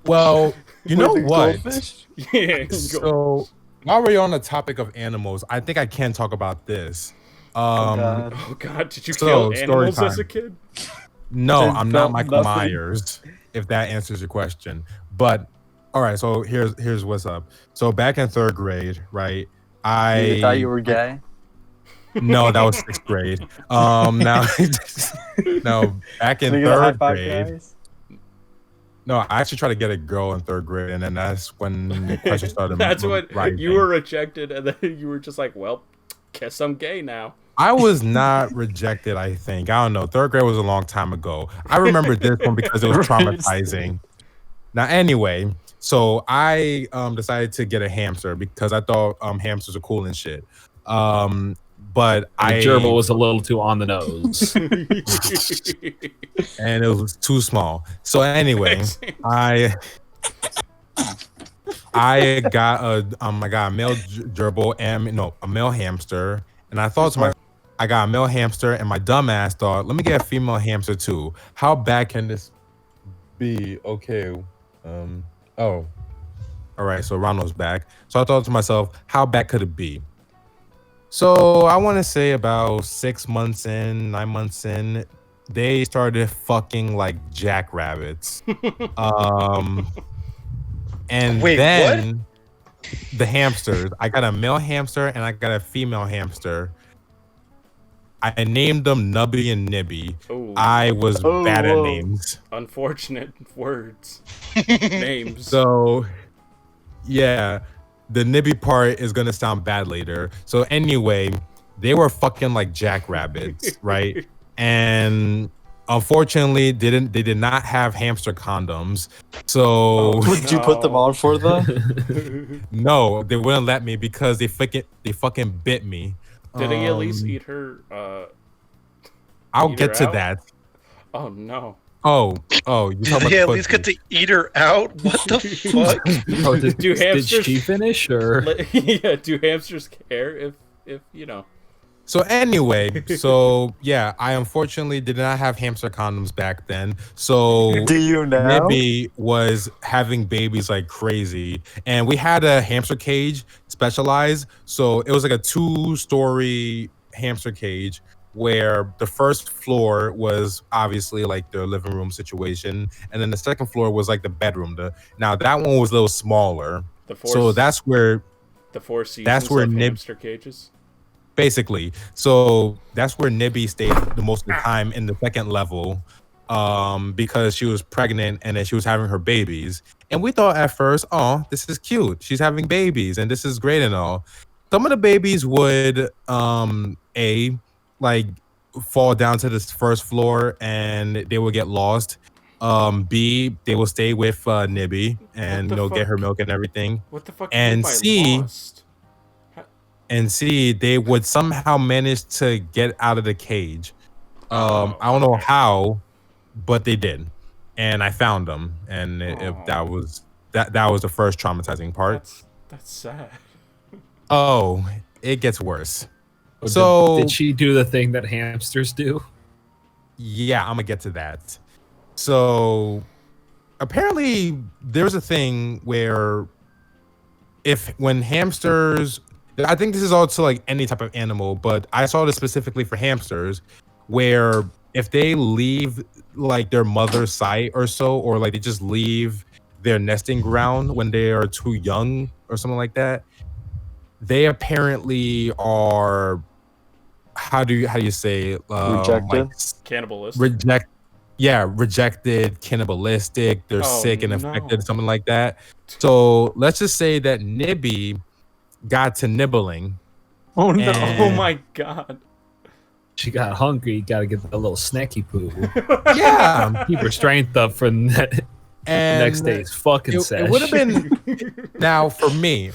Speaker 3: Well, you know
Speaker 4: With the
Speaker 3: what?
Speaker 4: goldfish?
Speaker 2: Yeah.
Speaker 3: So while we're on the topic of animals, I think I can talk about this.
Speaker 4: God.
Speaker 2: Oh God! Did you
Speaker 3: So,
Speaker 2: kill
Speaker 3: story
Speaker 2: animals as
Speaker 3: time.
Speaker 2: a kid?
Speaker 3: No,
Speaker 4: There's
Speaker 3: I'm not Michael
Speaker 4: nothing.
Speaker 3: Myers, if that answers your question. But all right, so here's what's up. So back in 3rd grade, right?
Speaker 4: You thought you were gay?
Speaker 3: No, that was 6th grade. Now no, back in
Speaker 4: Can we get a high
Speaker 3: 3rd
Speaker 4: five,
Speaker 3: grade.
Speaker 4: guys?
Speaker 3: No, I actually tried to get a girl in 3rd grade, and then that's when the question started.
Speaker 2: That's when
Speaker 3: rising.
Speaker 2: you were rejected, and then you were just like, "Well, guess I'm gay now."
Speaker 3: I was not rejected, I think. I don't know. 3rd grade was a long time ago. I remember this one because it was traumatizing. Now, anyway, so I decided to get a hamster because I thought hamsters are cool and shit. But
Speaker 1: The gerbil was a little too on the nose.
Speaker 3: and it was too small. So anyway, I got a male gerbil and a male hamster, and I thought to myself, I got a male hamster, and my dumb ass thought, let me get a female hamster too. How bad can this be? Okay. All right. So Ronald's back. So I thought to myself, how bad could it be? So I want to say about 6 months in, 9 months in, they started fucking like jackrabbits. And
Speaker 5: Wait,
Speaker 3: then the hamsters. I got a male hamster and I got a female hamster. I named them Nubby and Nibby.
Speaker 2: Oh,
Speaker 3: I was
Speaker 4: Oh,
Speaker 3: bad at
Speaker 4: whoa.
Speaker 3: names.
Speaker 2: unfortunate words, names.
Speaker 3: So, yeah, the Nibby part is gonna sound bad later. So anyway, they were fucking like jackrabbits, right? And unfortunately, they did not have hamster condoms. So
Speaker 4: Would you put them on for them?
Speaker 3: no, they wouldn't let me because they fucking bit me.
Speaker 2: Did he at least
Speaker 3: Um,
Speaker 2: eat her?
Speaker 3: I'll
Speaker 2: eat
Speaker 3: get
Speaker 2: her
Speaker 3: to
Speaker 2: out?
Speaker 3: that.
Speaker 2: Oh no!
Speaker 3: Oh, you talking
Speaker 5: Did
Speaker 3: about
Speaker 5: they
Speaker 3: the
Speaker 5: at least
Speaker 3: pussy.
Speaker 5: get to eat her out? What the fuck?
Speaker 1: Oh, did
Speaker 2: Do hamsters-
Speaker 1: she finish or?
Speaker 2: Yeah, do hamsters care if you know?
Speaker 3: So anyway, yeah, I unfortunately did not have hamster condoms back then. So
Speaker 4: Do you now?
Speaker 3: Nibby was having babies like crazy, and we had a hamster cage specialized. So it was like a 2-story hamster cage where the first floor was obviously like the living room situation, and then the second floor was like the bedroom. Now that one was a little smaller, so that's where
Speaker 2: the Four Seasons
Speaker 3: that's where
Speaker 2: of hamster cages.
Speaker 3: Basically, so that's where Nibby stayed the most of the time in the second level, because she was pregnant and then she was having her babies. And we thought at first, oh, this is cute. She's having babies and this is great and all. Some of the babies would like fall down to the first floor and they would get lost. B, they will stay with Nibby and get her milk and everything.
Speaker 2: What the fuck?
Speaker 3: And C,
Speaker 2: lost?
Speaker 3: and C, they would somehow manage to get out of the cage. I don't know how, but they did, and I found them, and that was the first traumatizing part.
Speaker 2: That's sad.
Speaker 3: Oh, it gets worse.
Speaker 1: Did she do the thing that hamsters do?
Speaker 3: Yeah, I'm gonna get to that. So apparently, there's a thing where when hamsters, I think this is also like any type of animal, but I saw this specifically for hamsters, where if they leave like their mother's sight or so, or like they just leave their nesting ground when they are too young or something like that, they apparently are, how do you say,
Speaker 4: rejected,
Speaker 2: cannibalistic.
Speaker 3: Rejected, cannibalistic. They're sick and infected, something like that. So let's just say that Nibby got to nibbling.
Speaker 4: Oh no!
Speaker 2: Oh my god!
Speaker 1: She got hungry. Got to get a little snacky poo.
Speaker 3: Yeah,
Speaker 1: keep her strength up for next day's fucking session.
Speaker 3: It would have been now for me.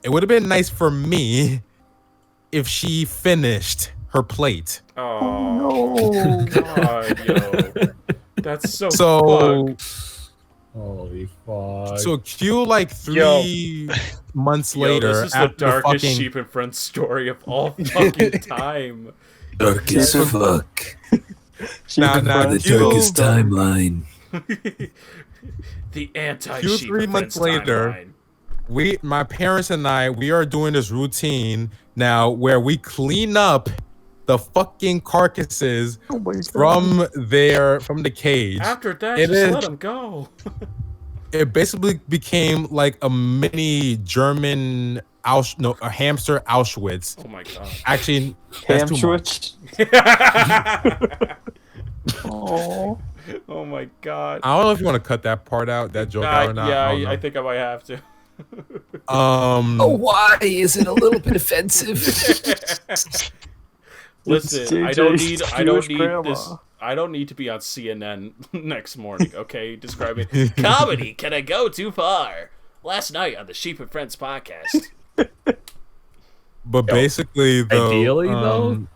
Speaker 3: It would have been nice for me if she finished her plate.
Speaker 2: Oh no! God, yo, that's so.
Speaker 1: Holy fuck!
Speaker 3: So cue like 3 months later.
Speaker 2: This is the darkest Sheep and Friends story of all fucking time.
Speaker 6: Dark as fuck.
Speaker 3: The
Speaker 6: darkest timeline.
Speaker 2: The anti-Sheep
Speaker 3: 3 months later,
Speaker 2: timeline.
Speaker 3: My parents and I, we are doing this routine now where we clean up the fucking carcasses from the cage.
Speaker 2: After that, let them go.
Speaker 3: It basically became like a mini German a hamster Auschwitz.
Speaker 2: Oh my god!
Speaker 3: Actually,
Speaker 4: Hamschwitz.
Speaker 2: Oh my god!
Speaker 3: I don't know if you want to cut that part out, that joke out or not.
Speaker 2: Yeah, I think I might have to.
Speaker 6: Oh, why is it a little bit offensive?
Speaker 2: Listen, I don't need to be on CNN next morning, okay? Describing comedy can I go too far? Last night on the Sheep and Friends podcast.
Speaker 3: But basically, though,
Speaker 1: ideally, though,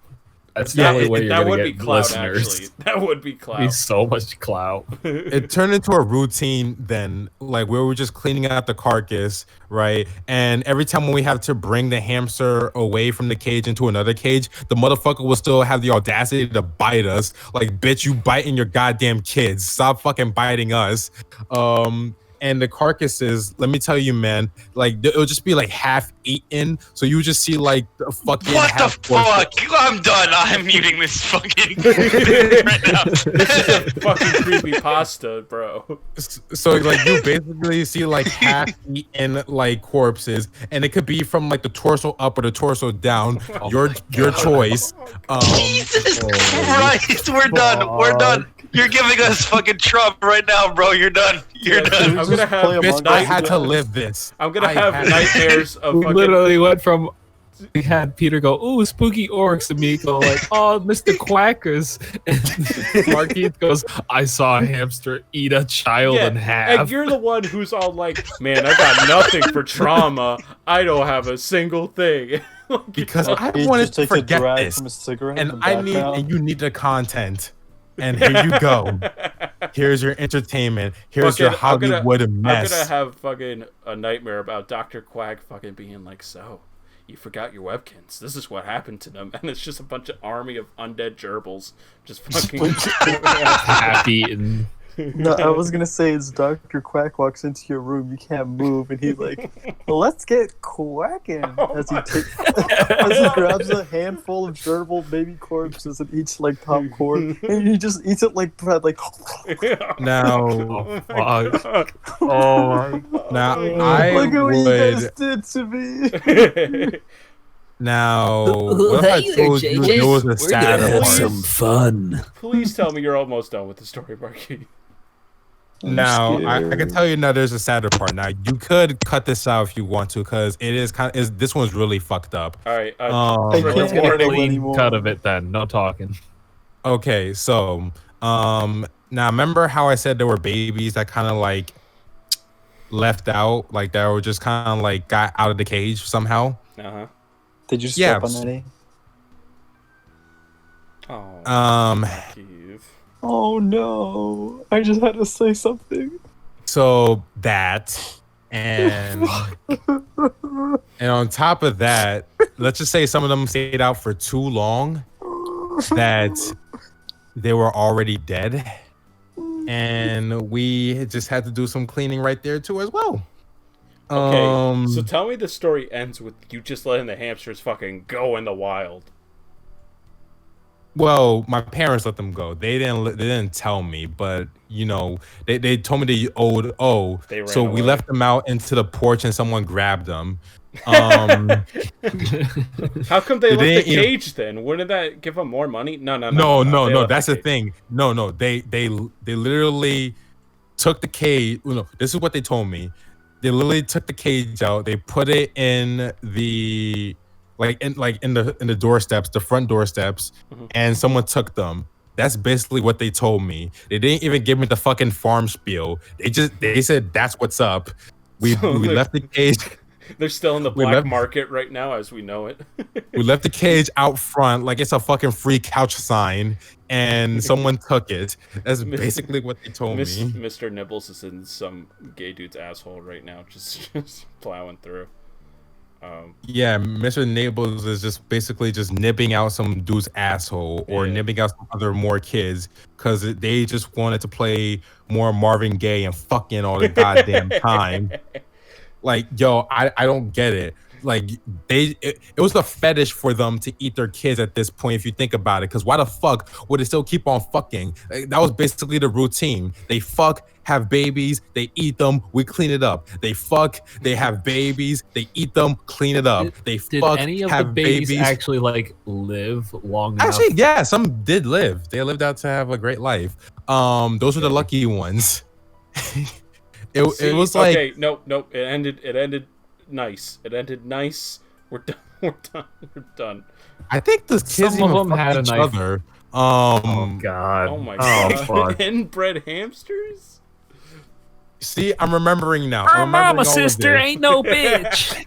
Speaker 1: that's the only way you're gonna get listeners.
Speaker 2: Actually. That would be clout.
Speaker 1: Be so much clout.
Speaker 3: It turned into a routine then, like where we're just cleaning out the carcass, right? And every time when we have to bring the hamster away from the cage into another cage, the motherfucker will still have the audacity to bite us. Like, bitch, you biting your goddamn kids. Stop fucking biting us. And the carcasses, let me tell you, man, like it'll just be like half eaten, so you just see like the fucking.
Speaker 5: What the fuck? I'm done. I'm muting this fucking right now.
Speaker 2: This is a fucking creepy pasta, bro.
Speaker 3: So like you basically see like half eaten like corpses, and it could be from like the torso up or the torso down. Your choice.
Speaker 5: Jesus Christ, we're done. We're done. You're giving us fucking Trump right now, bro. You're done. You're done.
Speaker 2: I'm gonna have.
Speaker 3: Bitch, I had to live this.
Speaker 2: I'm gonna have nightmares of
Speaker 1: We
Speaker 2: fucking.
Speaker 1: literally went from. We had Peter go, "Ooh, spooky orcs," and me go like, "Oh, Mr. Quackers," and Marquise goes, "I saw a hamster eat a child in half."
Speaker 2: And you're the one who's all like, "Man, I got nothing for trauma. I don't have a single thing."
Speaker 3: Because I wanted to forget this,
Speaker 4: from a cigarette
Speaker 3: and you need the content. And here you go. Here's your entertainment. Here's your Hollywood mess.
Speaker 2: I'm gonna have fucking a nightmare about Dr. Quack fucking being like, "So, you forgot your webkins. This is what happened to them." And it's just a bunch of army of undead gerbils just fucking
Speaker 1: half eaten.
Speaker 4: No, I was gonna say it's Dr. Quack walks into your room, you can't move, and he's like, "Let's get quacking," as he grabs a handful of gerbil baby corpses and eats like popcorn, and he just eats it like bread, like.
Speaker 3: Now,
Speaker 2: Oh my
Speaker 1: fuck.
Speaker 2: God.
Speaker 1: Oh my.
Speaker 3: now
Speaker 2: Oh,
Speaker 3: I
Speaker 4: Look at what you guys
Speaker 3: would.
Speaker 4: did to me.
Speaker 3: Now, what if I
Speaker 6: Hey there,
Speaker 3: told you
Speaker 6: JJ.
Speaker 3: it was a
Speaker 6: We're gonna
Speaker 3: sadder
Speaker 6: have
Speaker 3: part?
Speaker 6: some fun.
Speaker 2: Please tell me you're almost done with the story, Marky.
Speaker 3: Now, I can
Speaker 4: scared.
Speaker 3: tell you now. There's a sadder part. Now, you could cut this out if you want to, because it is kind of. This one's really fucked up.
Speaker 2: All right.
Speaker 3: Um,
Speaker 4: I
Speaker 2: trigger
Speaker 4: can't
Speaker 1: Let's get a
Speaker 4: handle
Speaker 2: warning.
Speaker 1: clean
Speaker 4: anymore.
Speaker 1: cut of it then. No talking.
Speaker 3: Okay, so now remember how I said there were babies that kind of like left out, like that were just kind of like got out of the cage somehow.
Speaker 2: Uh-huh.
Speaker 4: Did you
Speaker 3: Yeah,
Speaker 4: step on any?
Speaker 2: Oh,
Speaker 3: Um,
Speaker 2: Keith.
Speaker 4: Oh no! I just had to say something.
Speaker 3: so that and on top of that, let's just say some of them stayed out for too long that they were already dead, and we just had to do some cleaning right there too as well.
Speaker 2: Okay, so tell me the story ends with you just letting the hamsters fucking go in the wild.
Speaker 3: Well, my parents let them go. They didn't tell me, but you know, they told me they owed
Speaker 2: They ran
Speaker 3: so we
Speaker 2: away.
Speaker 3: left them out into the porch and someone grabbed them.
Speaker 2: How come they
Speaker 3: They
Speaker 2: left the
Speaker 3: didn't even-
Speaker 2: cage then? Wouldn't that give them more money? No.
Speaker 3: No,
Speaker 2: They left
Speaker 3: that's the
Speaker 2: cage.
Speaker 3: thing. No, they literally took the cage. No, this is what they told me. They literally took the cage out. They put it in the in the doorsteps, the front doorsteps,
Speaker 2: Mhm.
Speaker 3: and someone took them. That's basically what they told me. They didn't even give me the fucking farm spiel. They said that's what's up. We
Speaker 2: So
Speaker 3: we
Speaker 2: they're-
Speaker 3: left the cage.
Speaker 2: They're still in the
Speaker 3: We
Speaker 2: black
Speaker 3: left-
Speaker 2: market right now as we know it.
Speaker 3: We left the cage out front like it's a fucking free couch sign, and someone took it. That's basically what they told me.
Speaker 2: Mr. Nibbles is in some gay dude's asshole right now, just plowing through.
Speaker 3: Yeah, Mr. Nabels is just basically just nipping out some dude's asshole or
Speaker 2: Yeah.
Speaker 3: nipping out some other more kids because they just wanted to play more Marvin Gaye and fucking all the goddamn time. Like, yo, I don't get it. Like, it was a fetish for them to eat their kids at this point, if you think about it. Because why the fuck would it still keep on fucking? Like, that was basically the routine. They fuck, have babies, they eat them, we clean it up. They fuck, they have babies, they eat them, clean it up. They
Speaker 1: Did
Speaker 3: fuck,
Speaker 1: any of the
Speaker 3: have
Speaker 1: babies actually like live long enough?
Speaker 3: Actually, yeah, some did live. They lived out to have a great life. Those were the lucky ones. It
Speaker 2: See,
Speaker 3: was like
Speaker 2: okay, nope. It ended nice. It ended nice. We're done. We're done.
Speaker 3: I think the kids
Speaker 1: Some of
Speaker 3: even
Speaker 1: them
Speaker 3: fucked
Speaker 1: had a
Speaker 3: each
Speaker 1: knife.
Speaker 3: other.
Speaker 1: Oh god.
Speaker 2: Oh my
Speaker 1: Oh
Speaker 2: god.
Speaker 1: fuck.
Speaker 2: Inbred hamsters?
Speaker 3: See, I'm remembering now.
Speaker 6: Our
Speaker 3: I'm remembering
Speaker 6: mama
Speaker 3: all of
Speaker 6: sister
Speaker 3: this.
Speaker 6: ain't no bitch.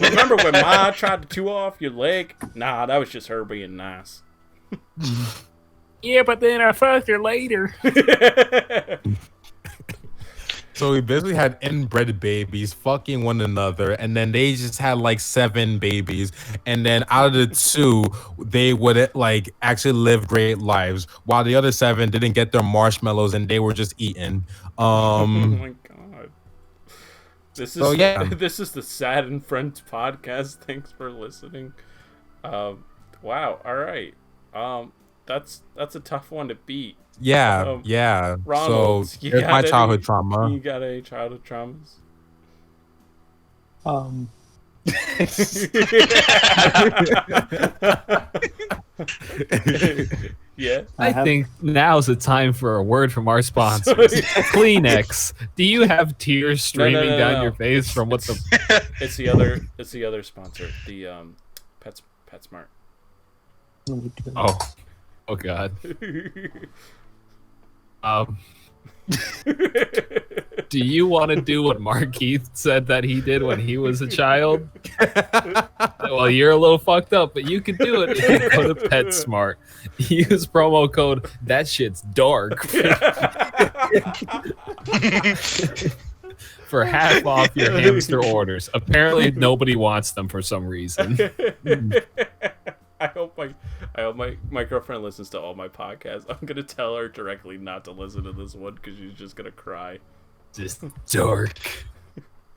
Speaker 2: Remember when Ma tried to chew off your leg? Nah, that was just her being nice.
Speaker 6: Yeah, but then I fucked her later.
Speaker 3: So we basically had inbred babies fucking one another, and then they just had like 7 babies, and then out of the 2, they would like actually live great lives, while the other 7 didn't get their marshmallows and they were just eating.
Speaker 2: Oh my god. This is
Speaker 3: So, yeah.
Speaker 2: this is the Sad and Friends podcast. Thanks for listening. Wow. All right. That's a tough one to beat.
Speaker 3: Yeah, yeah.
Speaker 2: Ronald,
Speaker 3: So
Speaker 2: you
Speaker 3: here's
Speaker 2: got
Speaker 3: my
Speaker 2: any-
Speaker 3: childhood trauma.
Speaker 2: You got any childhood traumas? Yeah.
Speaker 1: I
Speaker 4: have-
Speaker 1: think now's the time for a word from our sponsors. Kleenex. Do you have tears streaming
Speaker 2: no,
Speaker 1: down
Speaker 2: no.
Speaker 1: your face from what the
Speaker 2: It's the other sponsor, the PetSmart.
Speaker 1: Oh god. Do you want to do what Markeith said that he did when he was a child? Well, you're a little fucked up, but you can do it if you go to PetSmart. Use promo code that shit's dark for half off your hamster orders. Apparently, nobody wants them for some reason.
Speaker 2: I My girlfriend listens to all my podcasts. I'm gonna tell her directly not to listen to this one because she's just gonna cry.
Speaker 1: Just dark.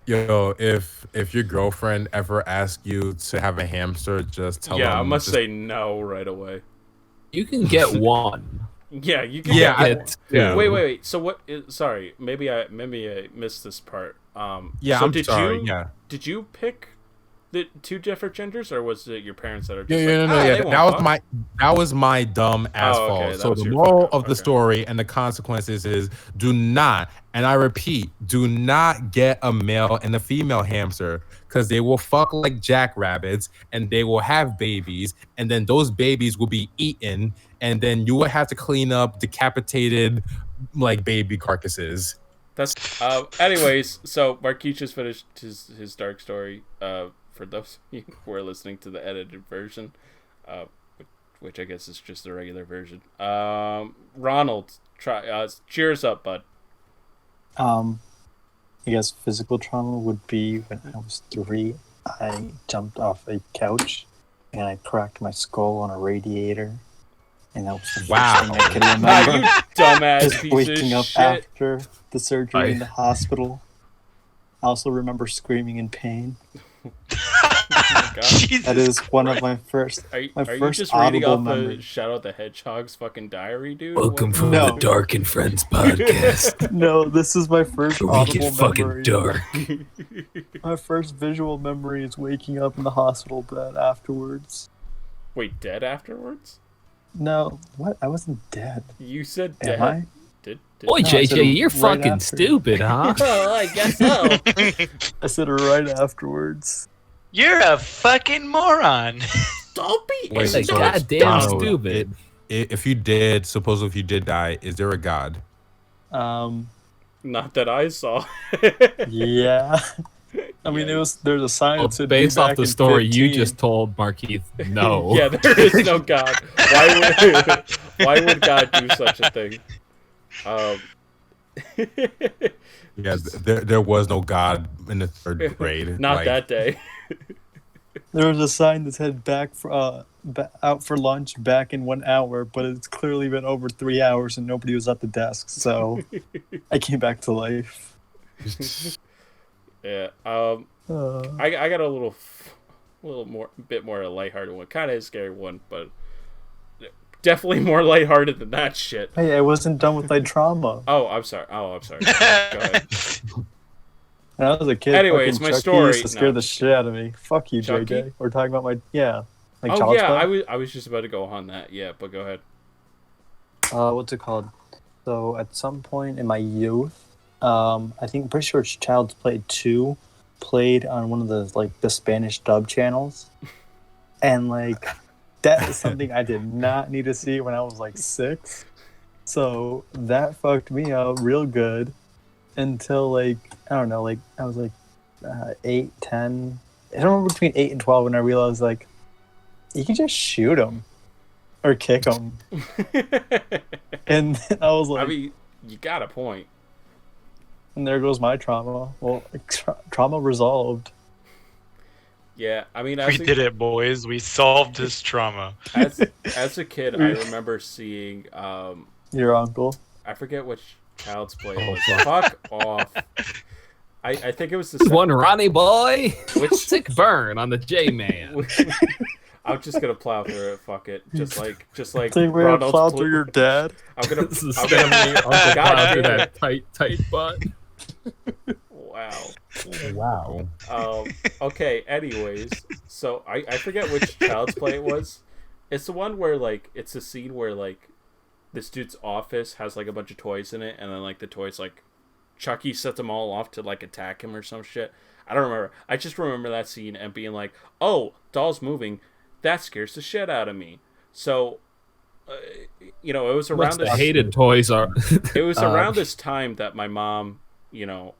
Speaker 3: Yo, if your girlfriend ever asks you to have a hamster, just tell them.
Speaker 2: Yeah, I must say no right away.
Speaker 1: You can get one.
Speaker 2: Yeah, you can.
Speaker 3: Yeah,
Speaker 2: get
Speaker 1: Yeah.
Speaker 2: Wait. So what? Sorry, maybe I missed this part.
Speaker 3: Yeah,
Speaker 2: so
Speaker 3: I'm sorry. Yeah.
Speaker 2: Did you pick the two different genders, or was it your parents that are just
Speaker 3: Yeah,
Speaker 2: like,
Speaker 3: no,
Speaker 2: "Ah,
Speaker 3: yeah.
Speaker 2: they won't
Speaker 3: That
Speaker 2: fuck"?
Speaker 3: was my dumb ass
Speaker 2: Oh, okay,
Speaker 3: fault.
Speaker 2: that
Speaker 3: So
Speaker 2: was
Speaker 3: the
Speaker 2: your
Speaker 3: moral
Speaker 2: fuck up,
Speaker 3: of the
Speaker 2: okay.
Speaker 3: story and the consequences is do not, and I repeat, do not get a male and a female hamster because they will fuck like jackrabbits and they will have babies, and then those babies will be eaten, and then you will have to clean up decapitated like baby carcasses.
Speaker 2: That's anyways, so Marquis just finished his dark story. For those of you who are listening to the edited version, which I guess is just the regular version. Ronald, cheers up, bud.
Speaker 4: I guess physical trauma would be when I was 3. I jumped off a couch and I cracked my skull on a radiator, and that was the first
Speaker 3: Wow.
Speaker 4: thing I could
Speaker 2: Ah,
Speaker 4: remember.
Speaker 2: you dumbass
Speaker 4: Just
Speaker 2: piece
Speaker 4: waking
Speaker 2: of
Speaker 4: up
Speaker 2: shit.
Speaker 4: after the surgery in the hospital. I also remember screaming in pain.
Speaker 2: Oh, God.
Speaker 5: Jesus.
Speaker 4: That is one of my first.
Speaker 2: Are you
Speaker 4: first
Speaker 2: just reading
Speaker 4: audible
Speaker 2: off
Speaker 4: memory.
Speaker 2: a Shadow the Hedgehog's fucking diary, dude?
Speaker 1: Welcome
Speaker 2: What-
Speaker 1: from
Speaker 4: No.
Speaker 1: the Dark and Friends podcast.
Speaker 4: No, this is my first
Speaker 1: where we
Speaker 4: audible
Speaker 1: get fucking
Speaker 4: memory.
Speaker 1: dark.
Speaker 4: My first visual memory is waking up in the hospital bed afterwards.
Speaker 2: Wait, dead afterwards?
Speaker 4: No, what? I wasn't dead.
Speaker 2: You said dead.
Speaker 4: Am I?
Speaker 2: Did
Speaker 1: Boy,
Speaker 4: No, I said
Speaker 1: JJ, you're
Speaker 4: right
Speaker 1: fucking
Speaker 4: after.
Speaker 1: stupid, huh?
Speaker 2: Oh, I guess so.
Speaker 4: I said it right afterwards.
Speaker 5: You're a fucking moron.
Speaker 2: Don't be
Speaker 3: Wait,
Speaker 1: Like,
Speaker 3: so-
Speaker 1: goddamn
Speaker 3: Donald,
Speaker 1: stupid.
Speaker 3: If you did, suppose if you did die, is there a god?
Speaker 2: Not that I saw.
Speaker 4: Yeah. I mean, there's a sign
Speaker 1: Well,
Speaker 4: that said
Speaker 1: based
Speaker 4: be
Speaker 1: off
Speaker 4: back
Speaker 1: the
Speaker 4: in
Speaker 1: story you
Speaker 4: 15.
Speaker 1: just told, Markeith, no.
Speaker 2: Yeah, there is no God. Why would God do such a thing?
Speaker 3: Yeah, there was no god in the 3rd grade.
Speaker 2: Not
Speaker 3: like,
Speaker 2: that day.
Speaker 4: There was a sign that said out for lunch back in 1 hour, but it's clearly been over 3 hours and nobody was at the desk, so I came back to life.
Speaker 2: Yeah.
Speaker 4: Uh,
Speaker 2: I got a bit more lighthearted one. Kind of a scary one, but definitely more lighthearted than that shit.
Speaker 4: hey, I wasn't done with my trauma.
Speaker 2: Oh, I'm sorry. Go ahead.
Speaker 4: When I was a kid,
Speaker 2: Anyways,
Speaker 4: fucking
Speaker 2: my
Speaker 4: Chucky
Speaker 2: story-
Speaker 4: used to scare
Speaker 2: no.
Speaker 4: the shit out of me. Fuck you,
Speaker 2: Chucky?
Speaker 4: JJ. We're talking about like
Speaker 2: Oh
Speaker 4: Child's
Speaker 2: yeah,
Speaker 4: Play?
Speaker 2: I was just about to go on that. Yeah, but go ahead.
Speaker 4: What's it called? So at some point in my youth, I think pretty sure it's Child's Play 2 played on one of the Spanish dub channels, and like that is something I did not need to see when I was like 6. So that fucked me up real good until like I don't know, like I was like 8, 10. I don't remember between 8 and 12 when I realized like you can just shoot them or kick them, and then I was like.
Speaker 2: I mean, you got a point.
Speaker 4: And there goes my trauma. Well, trauma resolved.
Speaker 2: Yeah, I mean,
Speaker 5: We did it, boys. We solved this trauma.
Speaker 2: as a kid, I remember seeing
Speaker 4: Your uncle.
Speaker 2: I forget which Child's Play
Speaker 1: Oh,
Speaker 2: it was. Fuck off. I think it was the
Speaker 1: One Ronnie boy.
Speaker 2: Which
Speaker 1: Sick burn on the J-Man.
Speaker 2: I'm just gonna plow through it. Fuck it. Just like
Speaker 4: Think we're gonna
Speaker 2: Ronald's
Speaker 4: plow
Speaker 2: pl-
Speaker 4: through your dad?
Speaker 2: I'm gonna.
Speaker 1: This is
Speaker 2: I'm gonna
Speaker 1: Stephanie Uncle
Speaker 2: God
Speaker 1: Plow through
Speaker 2: damn
Speaker 1: that tight butt.
Speaker 2: Wow.
Speaker 3: Wow.
Speaker 2: Okay. Anyways, so I forget which Child's Play it was. It's the one where like it's a scene where like this dude's office has like a bunch of toys in it, and then like the toys like Chucky sets them all off to like attack him or some shit. I don't remember. I just remember that scene and being like, "Oh, doll's moving. That scares the shit out of me." So, it was
Speaker 1: What's
Speaker 2: around
Speaker 1: the
Speaker 2: this.
Speaker 1: hated toys are.
Speaker 2: It was around this time that my mom, because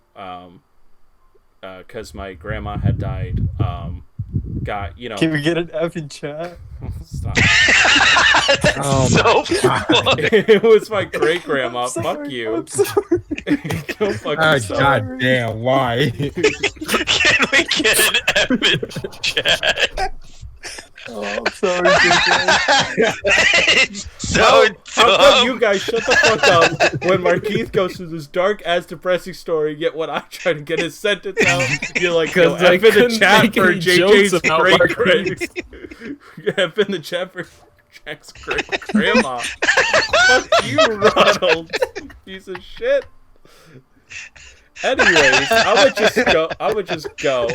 Speaker 2: my grandma had died, got
Speaker 4: Can we get an F in chat?
Speaker 2: stop.
Speaker 3: Oh
Speaker 5: So funny.
Speaker 2: It was my great grandma.
Speaker 4: I'm
Speaker 2: Fuck
Speaker 4: sorry,
Speaker 2: you.
Speaker 4: I'm sorry.
Speaker 2: Go fuck
Speaker 3: Ah,
Speaker 2: yourself.
Speaker 3: God damn, why?
Speaker 5: Can we get an F in chat?
Speaker 4: Oh, I'm sorry, JJ.
Speaker 5: It's so
Speaker 2: How come
Speaker 5: dumb.
Speaker 2: you guys shut the fuck up when Markeith goes through this dark ass depressing story, yet when I try to get his sentence out, you're like, yo,
Speaker 1: 'Cause I
Speaker 2: F in the
Speaker 1: couldn't
Speaker 2: chat
Speaker 1: make
Speaker 2: for
Speaker 1: any jokes
Speaker 2: JJ's
Speaker 1: about
Speaker 2: great
Speaker 1: Markeith.
Speaker 2: F in the chat for Jack's great grandma. Fuck you, Ronald. Piece of shit. Anyways, I would just go.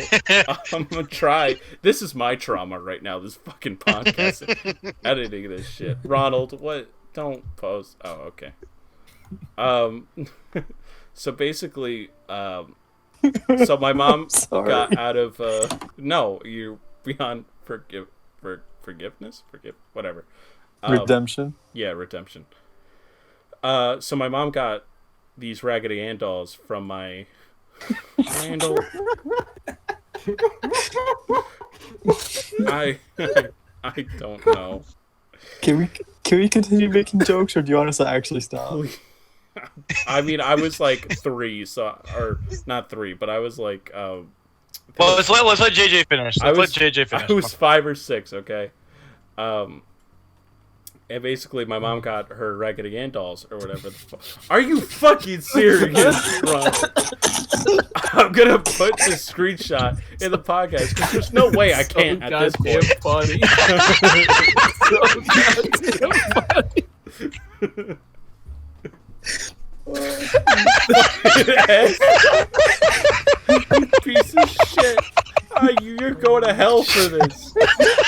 Speaker 2: I'm gonna try. This is my trauma right now. This fucking podcast, editing this shit. Ronald, what? Don't post. Oh, okay. So basically, so my mom
Speaker 4: Sorry.
Speaker 2: got out of. No, you're beyond forgiveness. Whatever.
Speaker 4: Redemption.
Speaker 2: Yeah, redemption. So my mom got these Raggedy Ann dolls from my Randall. I don't know.
Speaker 4: Can we continue making jokes, or do you want us to actually stop?
Speaker 2: I mean, I was like 3, so or not 3, but I was like.
Speaker 5: Well, let's let JJ finish. Let's let JJ finish.
Speaker 2: I was 5 or 6. Okay. And basically, my mom got her Raggedy Ann dolls or whatever. Are you fucking serious, Ron? I'm gonna put this screenshot in the podcast because there's no way I can't at this
Speaker 1: Goddamn
Speaker 2: point.
Speaker 1: funny. So goddamn funny.
Speaker 2: You piece of shit. You're going to hell for this.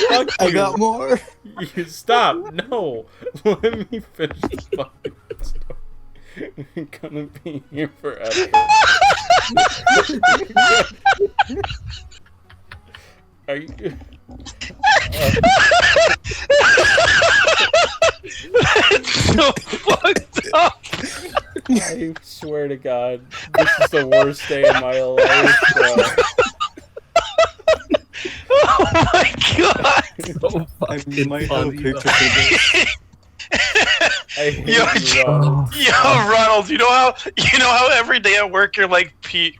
Speaker 2: Fuck
Speaker 4: I
Speaker 2: you.
Speaker 4: got more.
Speaker 2: You stop. No. Let me finish this fucking story. I'm gonna be here forever. Are you...
Speaker 5: It's so fucked up.
Speaker 2: I swear to God, this is the worst day of my life, bro.
Speaker 5: Oh my god.
Speaker 1: So
Speaker 4: I
Speaker 1: fucking
Speaker 4: might have a
Speaker 1: funny,
Speaker 4: picture
Speaker 1: though.
Speaker 4: for this.
Speaker 2: I hate
Speaker 5: Yo,
Speaker 2: you, Ron.
Speaker 5: Yo, Ronald, you know how every day at work you're like, Pete,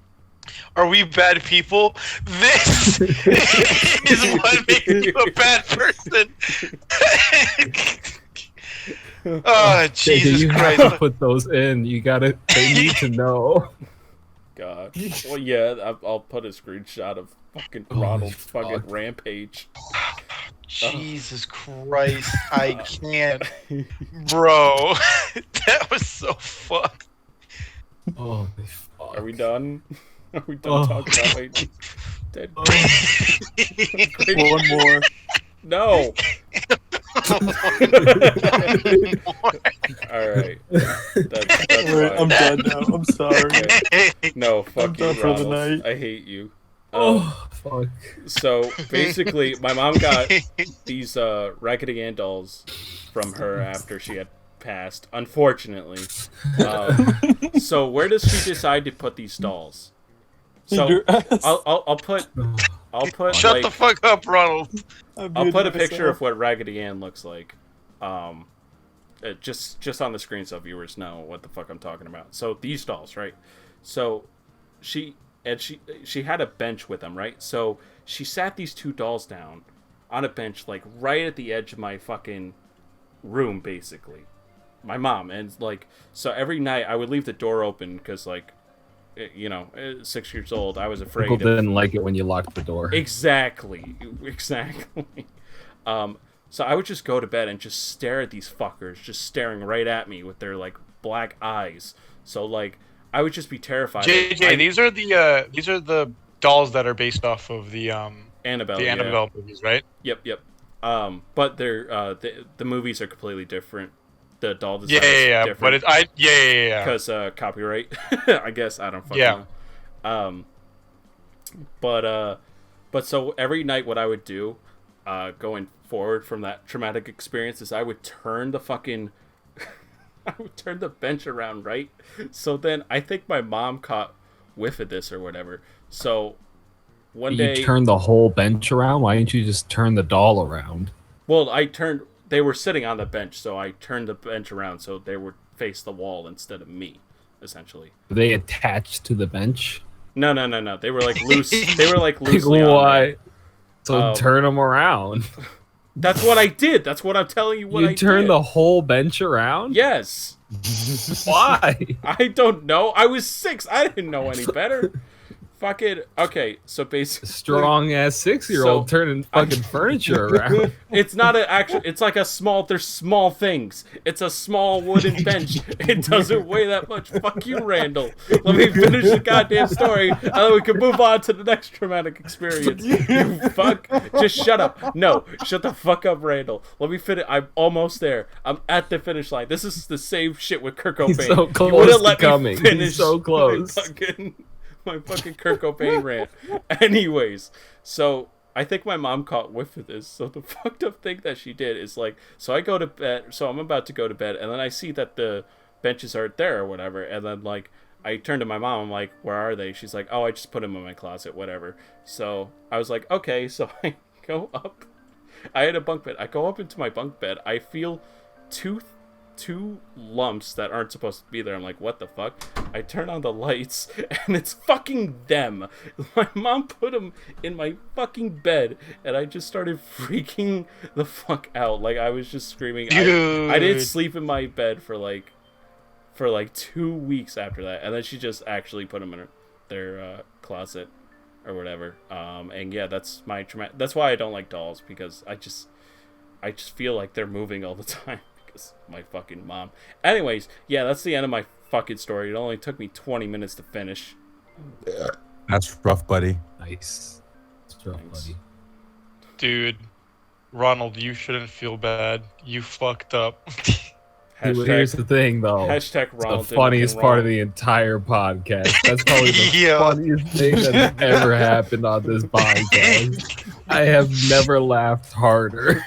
Speaker 5: are we bad people? This is what makes you a bad person. Oh, Jesus
Speaker 1: You have
Speaker 5: Christ.
Speaker 1: to put those in. You gotta. They need to know.
Speaker 2: God. Well, yeah, I'll put a screenshot of fucking Ronald's fucking
Speaker 1: fuck.
Speaker 2: rampage.
Speaker 5: Jesus Christ, I can't. Bro, that was so fucked.
Speaker 1: Oh, fuck.
Speaker 2: Are we done? Are we done
Speaker 1: Oh.
Speaker 2: talking about my dead?
Speaker 4: One more.
Speaker 2: No. All right. That's
Speaker 4: Alright, I'm
Speaker 2: fine.
Speaker 4: done now. I'm sorry.
Speaker 2: Okay. No, fuck
Speaker 4: done
Speaker 2: you,
Speaker 4: for the
Speaker 2: Ronald.
Speaker 4: night.
Speaker 2: I hate you.
Speaker 1: Oh, fuck.
Speaker 2: So basically, my mom got these Raggedy Ann dolls from her after she had passed. Unfortunately. So where does she decide to put these dolls? So
Speaker 4: Your ass.
Speaker 2: I'll put
Speaker 5: Shut
Speaker 2: like,
Speaker 5: the fuck up, Ronald.
Speaker 2: I'll put a picture of what Raggedy Ann looks like. Just on the screen so viewers know what the fuck I'm talking about. So these dolls, right? So she had a bench with them, right? So she sat these 2 dolls down on a bench, like right at the edge of my fucking room, basically. My mom, and like, so every night I would leave the door open because, like, you know, 6 years old, I was afraid.
Speaker 1: People
Speaker 2: of,
Speaker 1: didn't like it when you locked the door.
Speaker 2: Exactly. So I would just go to bed and just stare at these fuckers, just staring right at me with their like black eyes. So like I would just be terrified.
Speaker 5: JJ, these are the dolls that are based off of the
Speaker 2: Annabelle.
Speaker 5: the
Speaker 2: yeah.
Speaker 5: Annabelle movies, right?
Speaker 2: Yep. But they're the movies are completely different. The doll design
Speaker 5: Yeah.
Speaker 2: is
Speaker 5: But
Speaker 2: different.
Speaker 5: yeah.
Speaker 2: Because copyright. I guess I don't fucking know. But so every night what I would do, going forward from that traumatic experience, is I would turn the fucking I would turn the bench around, right? So then I think my mom caught whiff of this or whatever. So one day
Speaker 1: You turned the whole bench around? Why didn't you just turn the doll around?
Speaker 2: well, they were sitting on the bench, so I turned the bench around so they would face the wall instead of me, essentially.
Speaker 1: Were they attached to the bench?
Speaker 2: No. They were like loose. They were like loosely on there.
Speaker 1: Why? So
Speaker 2: Um,
Speaker 1: turn them around.
Speaker 2: That's what I did. That's what I'm telling you. What I
Speaker 1: You turned
Speaker 2: did.
Speaker 1: the whole bench around?
Speaker 2: Yes.
Speaker 1: Why?
Speaker 2: I don't know. I was 6. I didn't know any better. Fucking okay. So basically,
Speaker 1: Strong ass 6-year-old
Speaker 2: So-
Speaker 1: turning fucking furniture around.
Speaker 2: It's not an actual. It's like a small. There's small things. It's a small wooden bench. It doesn't weigh that much. Fuck you, Randall. Let me finish the goddamn story, and then we can move on to the next traumatic experience. You fuck. Just shut up. No, shut the fuck up, Randall. Let me finish. I'm almost there. I'm at the finish line. This is the same shit with Kurt Cobain.
Speaker 1: He's so
Speaker 2: You
Speaker 1: close
Speaker 2: wouldn't
Speaker 1: to
Speaker 2: let me
Speaker 1: coming. He's
Speaker 2: finish
Speaker 1: so close.
Speaker 2: My fucking Kurt Cobain rant. Anyways, so I think my mom caught whiff of this. So the fucked up thing that she did is like, so I go to bed. So I'm about to go to bed, and then I see that the benches aren't there or whatever, and then like I turn to my mom. I'm like, where are they? She's like, oh, I just put them in my closet, whatever. So I was like, okay. So I go up. I had a bunk bed. I go up into my bunk bed. I feel two lumps that aren't supposed to be there. I'm like, what the fuck? I turn on the lights, and it's fucking them. My mom put them in my fucking bed, and I just started freaking the fuck out. Like, I was just screaming. I didn't sleep in my bed for like 2 weeks after that, and then she just actually put them in their closet or whatever. And yeah, that's my that's why I don't like dolls, because I just feel like they're moving all the time. My fucking mom. Anyways, yeah, that's the end of my fucking story. It only took me 20 minutes to finish.
Speaker 3: That's rough, buddy.
Speaker 1: Nice. It's rough,
Speaker 2: Thanks.
Speaker 1: buddy.
Speaker 5: Dude, Ronald, you shouldn't feel bad. You fucked up.
Speaker 1: Here's the thing, though.
Speaker 2: Hashtag
Speaker 1: The
Speaker 2: Ronald.
Speaker 1: funniest part of the entire podcast. That's probably the
Speaker 5: Yeah.
Speaker 1: funniest thing that's ever happened on this podcast. I have never laughed harder.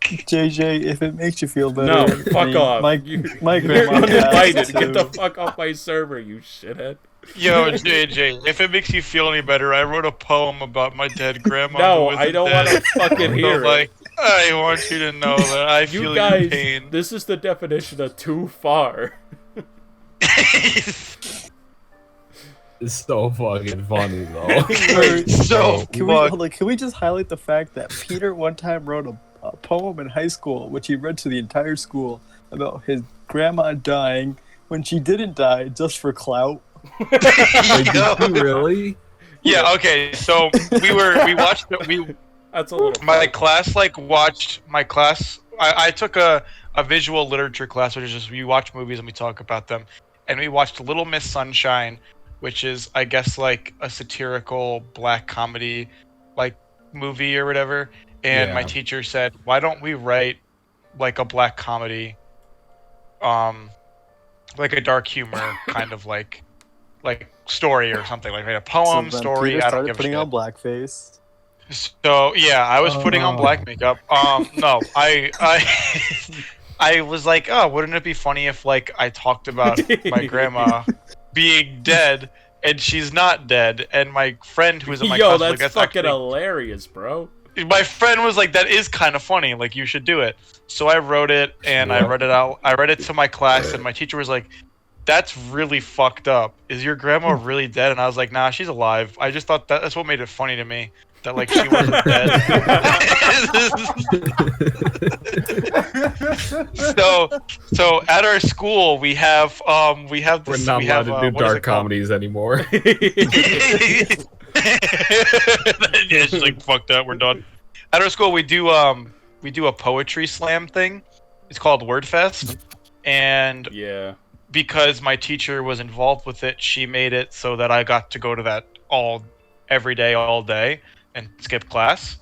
Speaker 4: JJ, if it makes you feel better.
Speaker 2: No,
Speaker 4: I
Speaker 2: fuck
Speaker 4: mean,
Speaker 2: off.
Speaker 4: My
Speaker 2: You're
Speaker 4: grandma
Speaker 2: uninvited.
Speaker 4: passed,
Speaker 2: Get the
Speaker 4: too.
Speaker 2: fuck off my server, you shithead.
Speaker 5: Yo, JJ, if it makes you feel any better, I wrote a poem about my dead grandma.
Speaker 2: No,
Speaker 5: who
Speaker 2: I
Speaker 5: isn't
Speaker 2: don't
Speaker 5: dead.
Speaker 2: want to fucking
Speaker 5: So,
Speaker 2: hear it.
Speaker 5: like, I want you to know that I feel
Speaker 2: You
Speaker 5: your
Speaker 2: guys,
Speaker 5: pain.
Speaker 2: this is the definition of too far.
Speaker 1: It's so fucking funny, though.
Speaker 2: Anyways,
Speaker 5: So,
Speaker 4: Can we just highlight the fact that Peter one time wrote a poem in high school, which he read to the entire school, about his grandma dying when she didn't die, just for clout.
Speaker 1: Wait, did you really?
Speaker 5: yeah, okay, so we watched
Speaker 2: that's a little.
Speaker 5: my class I took a visual literature class, which is just we watch movies and we talk about them, and we watched Little Miss Sunshine, which is, I guess, like a satirical black comedy like movie or whatever. And my
Speaker 1: Yeah.
Speaker 5: teacher said, why don't we write like a black comedy, like a dark humor kind of like story or something, like write a poem,
Speaker 4: So then
Speaker 5: story.
Speaker 4: Peter
Speaker 5: I don't
Speaker 4: started
Speaker 5: give a
Speaker 4: putting
Speaker 5: shit.
Speaker 4: on blackface.
Speaker 5: So yeah, I was putting on
Speaker 1: Oh.
Speaker 5: black makeup. No, I I was like, oh, wouldn't it be funny if like I talked about my grandma being dead and she's not dead, and my friend who was in my
Speaker 2: Yo,
Speaker 5: class was
Speaker 2: that's
Speaker 5: like, that's
Speaker 2: fucking
Speaker 5: actually...
Speaker 2: hilarious, bro.
Speaker 5: My friend was like, that is kind of funny. Like, you should do it. So I wrote it and I read it out. I read it to my class, and my teacher was like, that's really fucked up. Is your grandma really dead? And I was like, nah, she's alive. I just thought that's what made it funny to me. That like she wasn't dead. so at our school we have
Speaker 1: We're
Speaker 5: this,
Speaker 1: not
Speaker 5: we
Speaker 1: allowed
Speaker 5: have,
Speaker 1: to
Speaker 5: what
Speaker 1: do
Speaker 5: is
Speaker 1: dark
Speaker 5: it called?
Speaker 1: comedies anymore.
Speaker 5: Yeah, it's like fucked up. We're done. At our school, we do a poetry slam thing. It's called Wordfest, and
Speaker 2: Yeah.
Speaker 5: because my teacher was involved with it, she made it so that I got to go to that every day, all day, and skip class.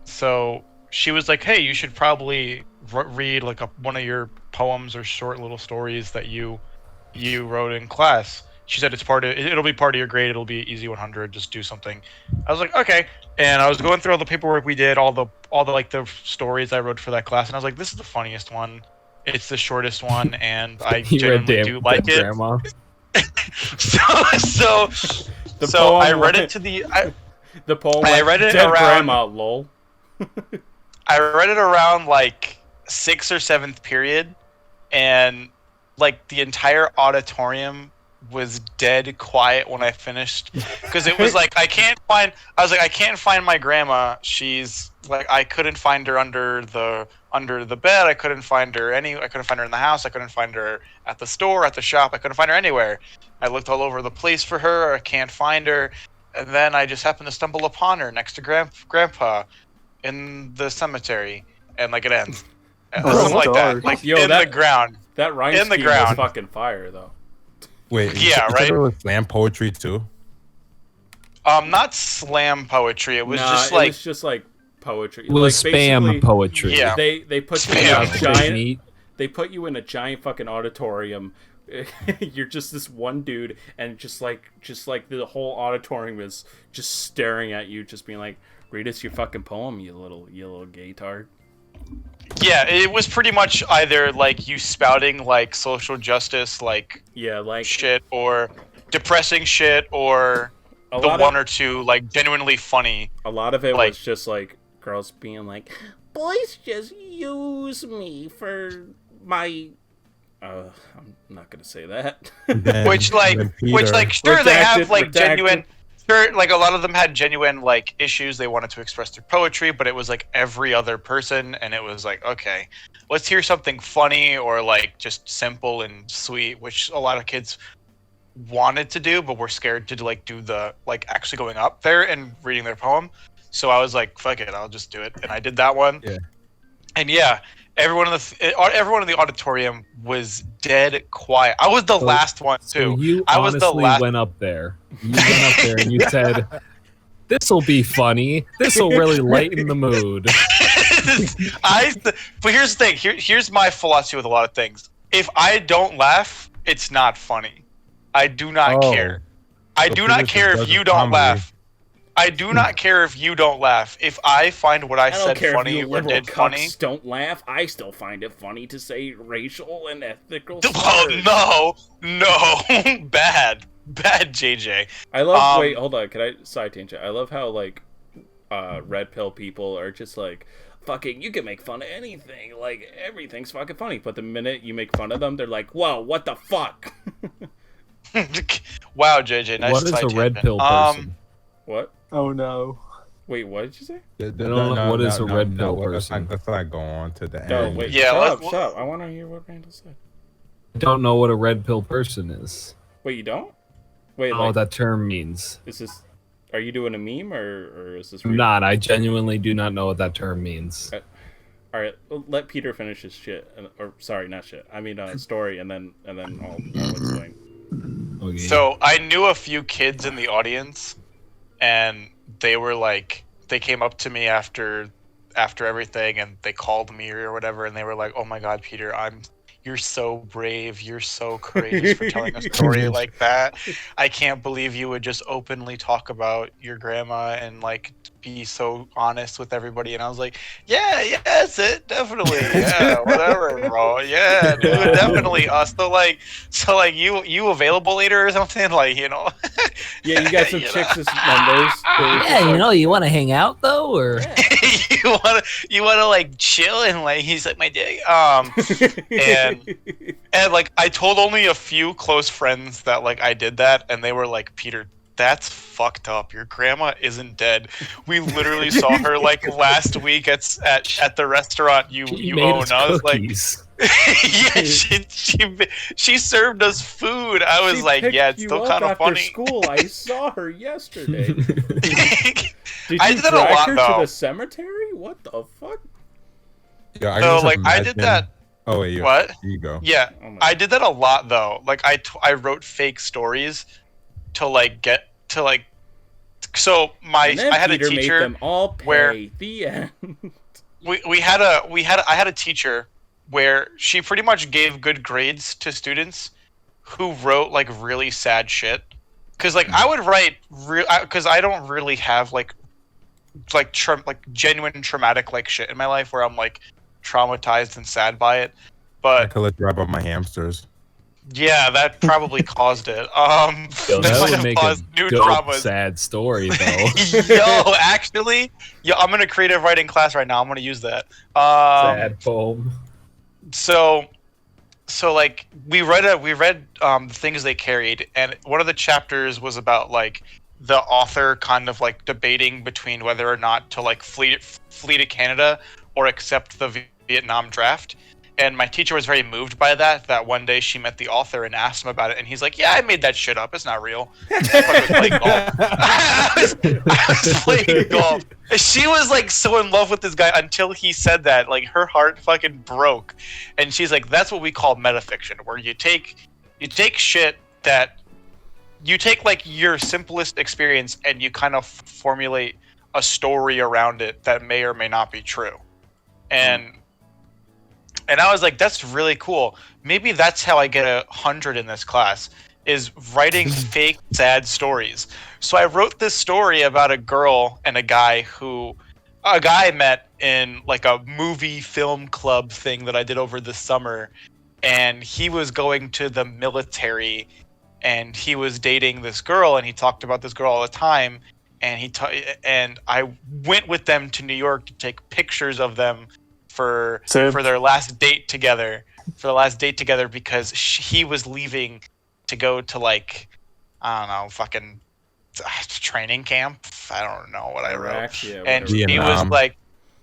Speaker 5: So she was like, "Hey, you should probably read like one of your poems or short little stories that you wrote in class." She said it'll be part of your grade. It'll be easy 100. Just do something. I was like, okay. And I was going through all the paperwork we did, all the like the stories I wrote for that class, and I was like, this is the funniest one. It's the shortest one, and I
Speaker 1: You read
Speaker 5: genuinely do like it.
Speaker 1: Grandma.
Speaker 5: So
Speaker 2: poem
Speaker 5: I read
Speaker 2: was-
Speaker 5: it to the
Speaker 2: The poem.
Speaker 5: I
Speaker 2: like,
Speaker 5: read it
Speaker 2: Dead
Speaker 5: around-
Speaker 2: Grandma, lol.
Speaker 5: I read it around like 6th or 7th period, and like the entire auditorium was dead quiet when I finished, because it was like I can't find my grandma. She's like, I couldn't find her under the bed. I couldn't find her in the house. I couldn't find her at the store, at the shop. I couldn't find her anywhere. I looked all over the place for her. I can't find her. And then I just happened to stumble upon her next to Grandpa in the cemetery, and like it ends. Something like that. Like the ground.
Speaker 2: That rhyme
Speaker 5: in the
Speaker 2: scheme
Speaker 5: ground.
Speaker 2: was fucking fire, though.
Speaker 3: Wait,
Speaker 5: Yeah, right?
Speaker 3: There was slam poetry too.
Speaker 5: Not slam poetry. It was just like
Speaker 2: it was just like poetry.
Speaker 1: It was
Speaker 2: like,
Speaker 1: spam
Speaker 2: basically,
Speaker 1: poetry.
Speaker 5: Yeah.
Speaker 2: They put you
Speaker 5: Spam.
Speaker 2: in a giant.
Speaker 1: Neat.
Speaker 2: They put you in a giant fucking auditorium. You're just this one dude, and just like the whole auditorium is just staring at you, just being like, "Read us your fucking poem, you little gaytard."
Speaker 5: Yeah, it was pretty much either like you spouting like social justice, like shit, or depressing shit, or the one or two like genuinely funny.
Speaker 2: A lot of it
Speaker 5: like,
Speaker 2: was just like girls being like, "Boys just use me for my." I'm not gonna say that.
Speaker 5: Which sure, they have like genuine. Sure, like a lot of them had genuine like issues they wanted to express through poetry, but it was like every other person, and it was like, okay, let's hear something funny or like just simple and sweet, which a lot of kids wanted to do, but were scared to like do the like actually going up there and reading their poem. So I was like, fuck it, I'll just do it, and I did that one.
Speaker 3: Yeah.
Speaker 5: And yeah, everyone in the auditorium was dead quiet. I was the last one too.
Speaker 1: So you
Speaker 5: I was
Speaker 1: honestly
Speaker 5: the last.
Speaker 1: went up there. You went up there and you said, "This'll be funny. This'll really lighten the mood."
Speaker 5: But here's the thing. Here's my philosophy with a lot of things. If I don't laugh, it's not funny. I do not care. I do not care if you don't laugh. I do not care if you don't laugh. If I find what I said funny or did funny,
Speaker 2: don't laugh. I still find it funny to say racial and ethnical.
Speaker 5: Oh no, bad, JJ.
Speaker 2: I love. Wait, hold on. Can I side tangent? I love how like, red pill people are just like, fucking. You can make fun of anything. Like everything's fucking funny. But the minute you make fun of them, they're like, whoa, what the fuck?
Speaker 5: Wow, JJ. Nice.
Speaker 1: What is a red pill person?
Speaker 2: What?
Speaker 4: Oh no.
Speaker 2: Wait, what did you say?
Speaker 1: I don't know what is a red pill person.
Speaker 3: Let's not go on to the end.
Speaker 2: No, wait.
Speaker 5: Yeah,
Speaker 2: shut up. I want to hear what Randall said.
Speaker 1: I don't know what a red pill person is.
Speaker 2: Wait, you don't? Wait,
Speaker 1: What that term means.
Speaker 2: Is this? Are you doing a meme or is this?
Speaker 1: I'm not. I genuinely do not know what that term means.
Speaker 2: All right, let Peter finish his shit, or sorry, not shit. I mean, story, and then I'll explain.
Speaker 1: Okay.
Speaker 5: So I knew a few kids in the audience, and they were like, they came up to me after everything, and they called me or whatever, and they were like, "Oh my God, Peter, you're so brave. You're so courageous for telling a story like that. I can't believe you would just openly talk about your grandma and like be so honest with everybody." And I was like, yeah, that's it. Definitely. Yeah, whatever, bro. Yeah, dude, definitely. So like you available later or something? Like, you know.
Speaker 2: Yeah, you got some chicks as members.
Speaker 6: Yeah, you want to hang out though, or
Speaker 5: you wanna like chill and like he's like my dick. And like I told only a few close friends that like I did that, and they were like, "Peter, that's fucked up. Your grandma isn't dead. We literally saw her like last week at the restaurant you own." I was like, yeah, she served us food. I was like, yeah, it's still kind of funny.
Speaker 2: School, I saw her yesterday. Did you
Speaker 5: I did that a
Speaker 2: drag
Speaker 5: lot
Speaker 2: her
Speaker 5: though.
Speaker 2: to the cemetery? What the fuck?
Speaker 3: Yeah,
Speaker 5: I did that.
Speaker 3: Oh wait,
Speaker 5: What?
Speaker 3: Here you go.
Speaker 5: Yeah,
Speaker 2: Oh my
Speaker 5: I did that a lot though. Like I wrote fake stories to like get to like. So I had
Speaker 2: Peter
Speaker 5: a teacher
Speaker 2: made them all pay.
Speaker 5: where
Speaker 2: The end.
Speaker 5: I had a teacher where she pretty much gave good grades to students who wrote like really sad shit. Cause like I would write cause I don't really have like genuine traumatic like shit in my life where I'm like traumatized and sad by it.
Speaker 3: I
Speaker 5: But
Speaker 3: could let you write about my hamsters.
Speaker 5: yeah, that probably caused it.
Speaker 1: Yo,
Speaker 5: that
Speaker 1: that
Speaker 5: might
Speaker 1: would
Speaker 5: have
Speaker 1: make a
Speaker 5: caused new
Speaker 1: dope,
Speaker 5: traumas.
Speaker 1: sad story, though.
Speaker 5: Yo, actually, I'm in a creative writing class right now. I'm gonna use that.
Speaker 1: Sad poem.
Speaker 5: So so like we read the things they carried, and one of the chapters was about like the author kind of like debating between whether or not to like flee to Canada or accept the Vietnam draft. And my teacher was very moved by that one day she met the author and asked him about it, and he's like, yeah, I made that shit up, it's not real. I was playing golf. I was playing golf. She was like so in love with this guy until he said that. Like her heart fucking broke. And she's like, that's what we call metafiction, where you take shit that you take like your simplest experience and you kind of formulate a story around it that may or may not be true. And I was like, that's really cool. Maybe that's how I get 100 in this class, is writing fake sad stories. So I wrote this story about a girl and a guy I met in like a movie film club thing that I did over the summer. And he was going to the military and he was dating this girl and he talked about this girl all the time. And I went with them to New York to take pictures of them for their last date together. Because he was leaving to go to like, I don't know, fucking training camp. I don't know what I wrote.
Speaker 2: Yeah,
Speaker 5: and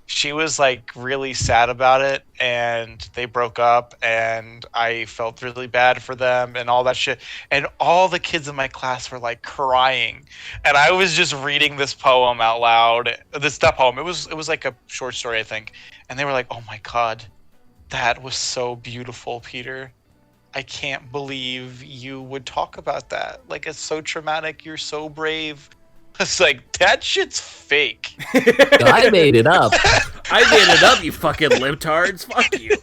Speaker 5: she was like really sad about it, and they broke up, and I felt really bad for them and all that shit. And all the kids in my class were like crying, and I was just reading this poem out loud. It was like a short story, I think. And they were like, oh my God, that was so beautiful, Peter. I can't believe you would talk about that. Like, it's so traumatic. You're so brave. It's like, that shit's fake.
Speaker 6: I made it up.
Speaker 2: I made it up, you fucking libtards. Fuck you.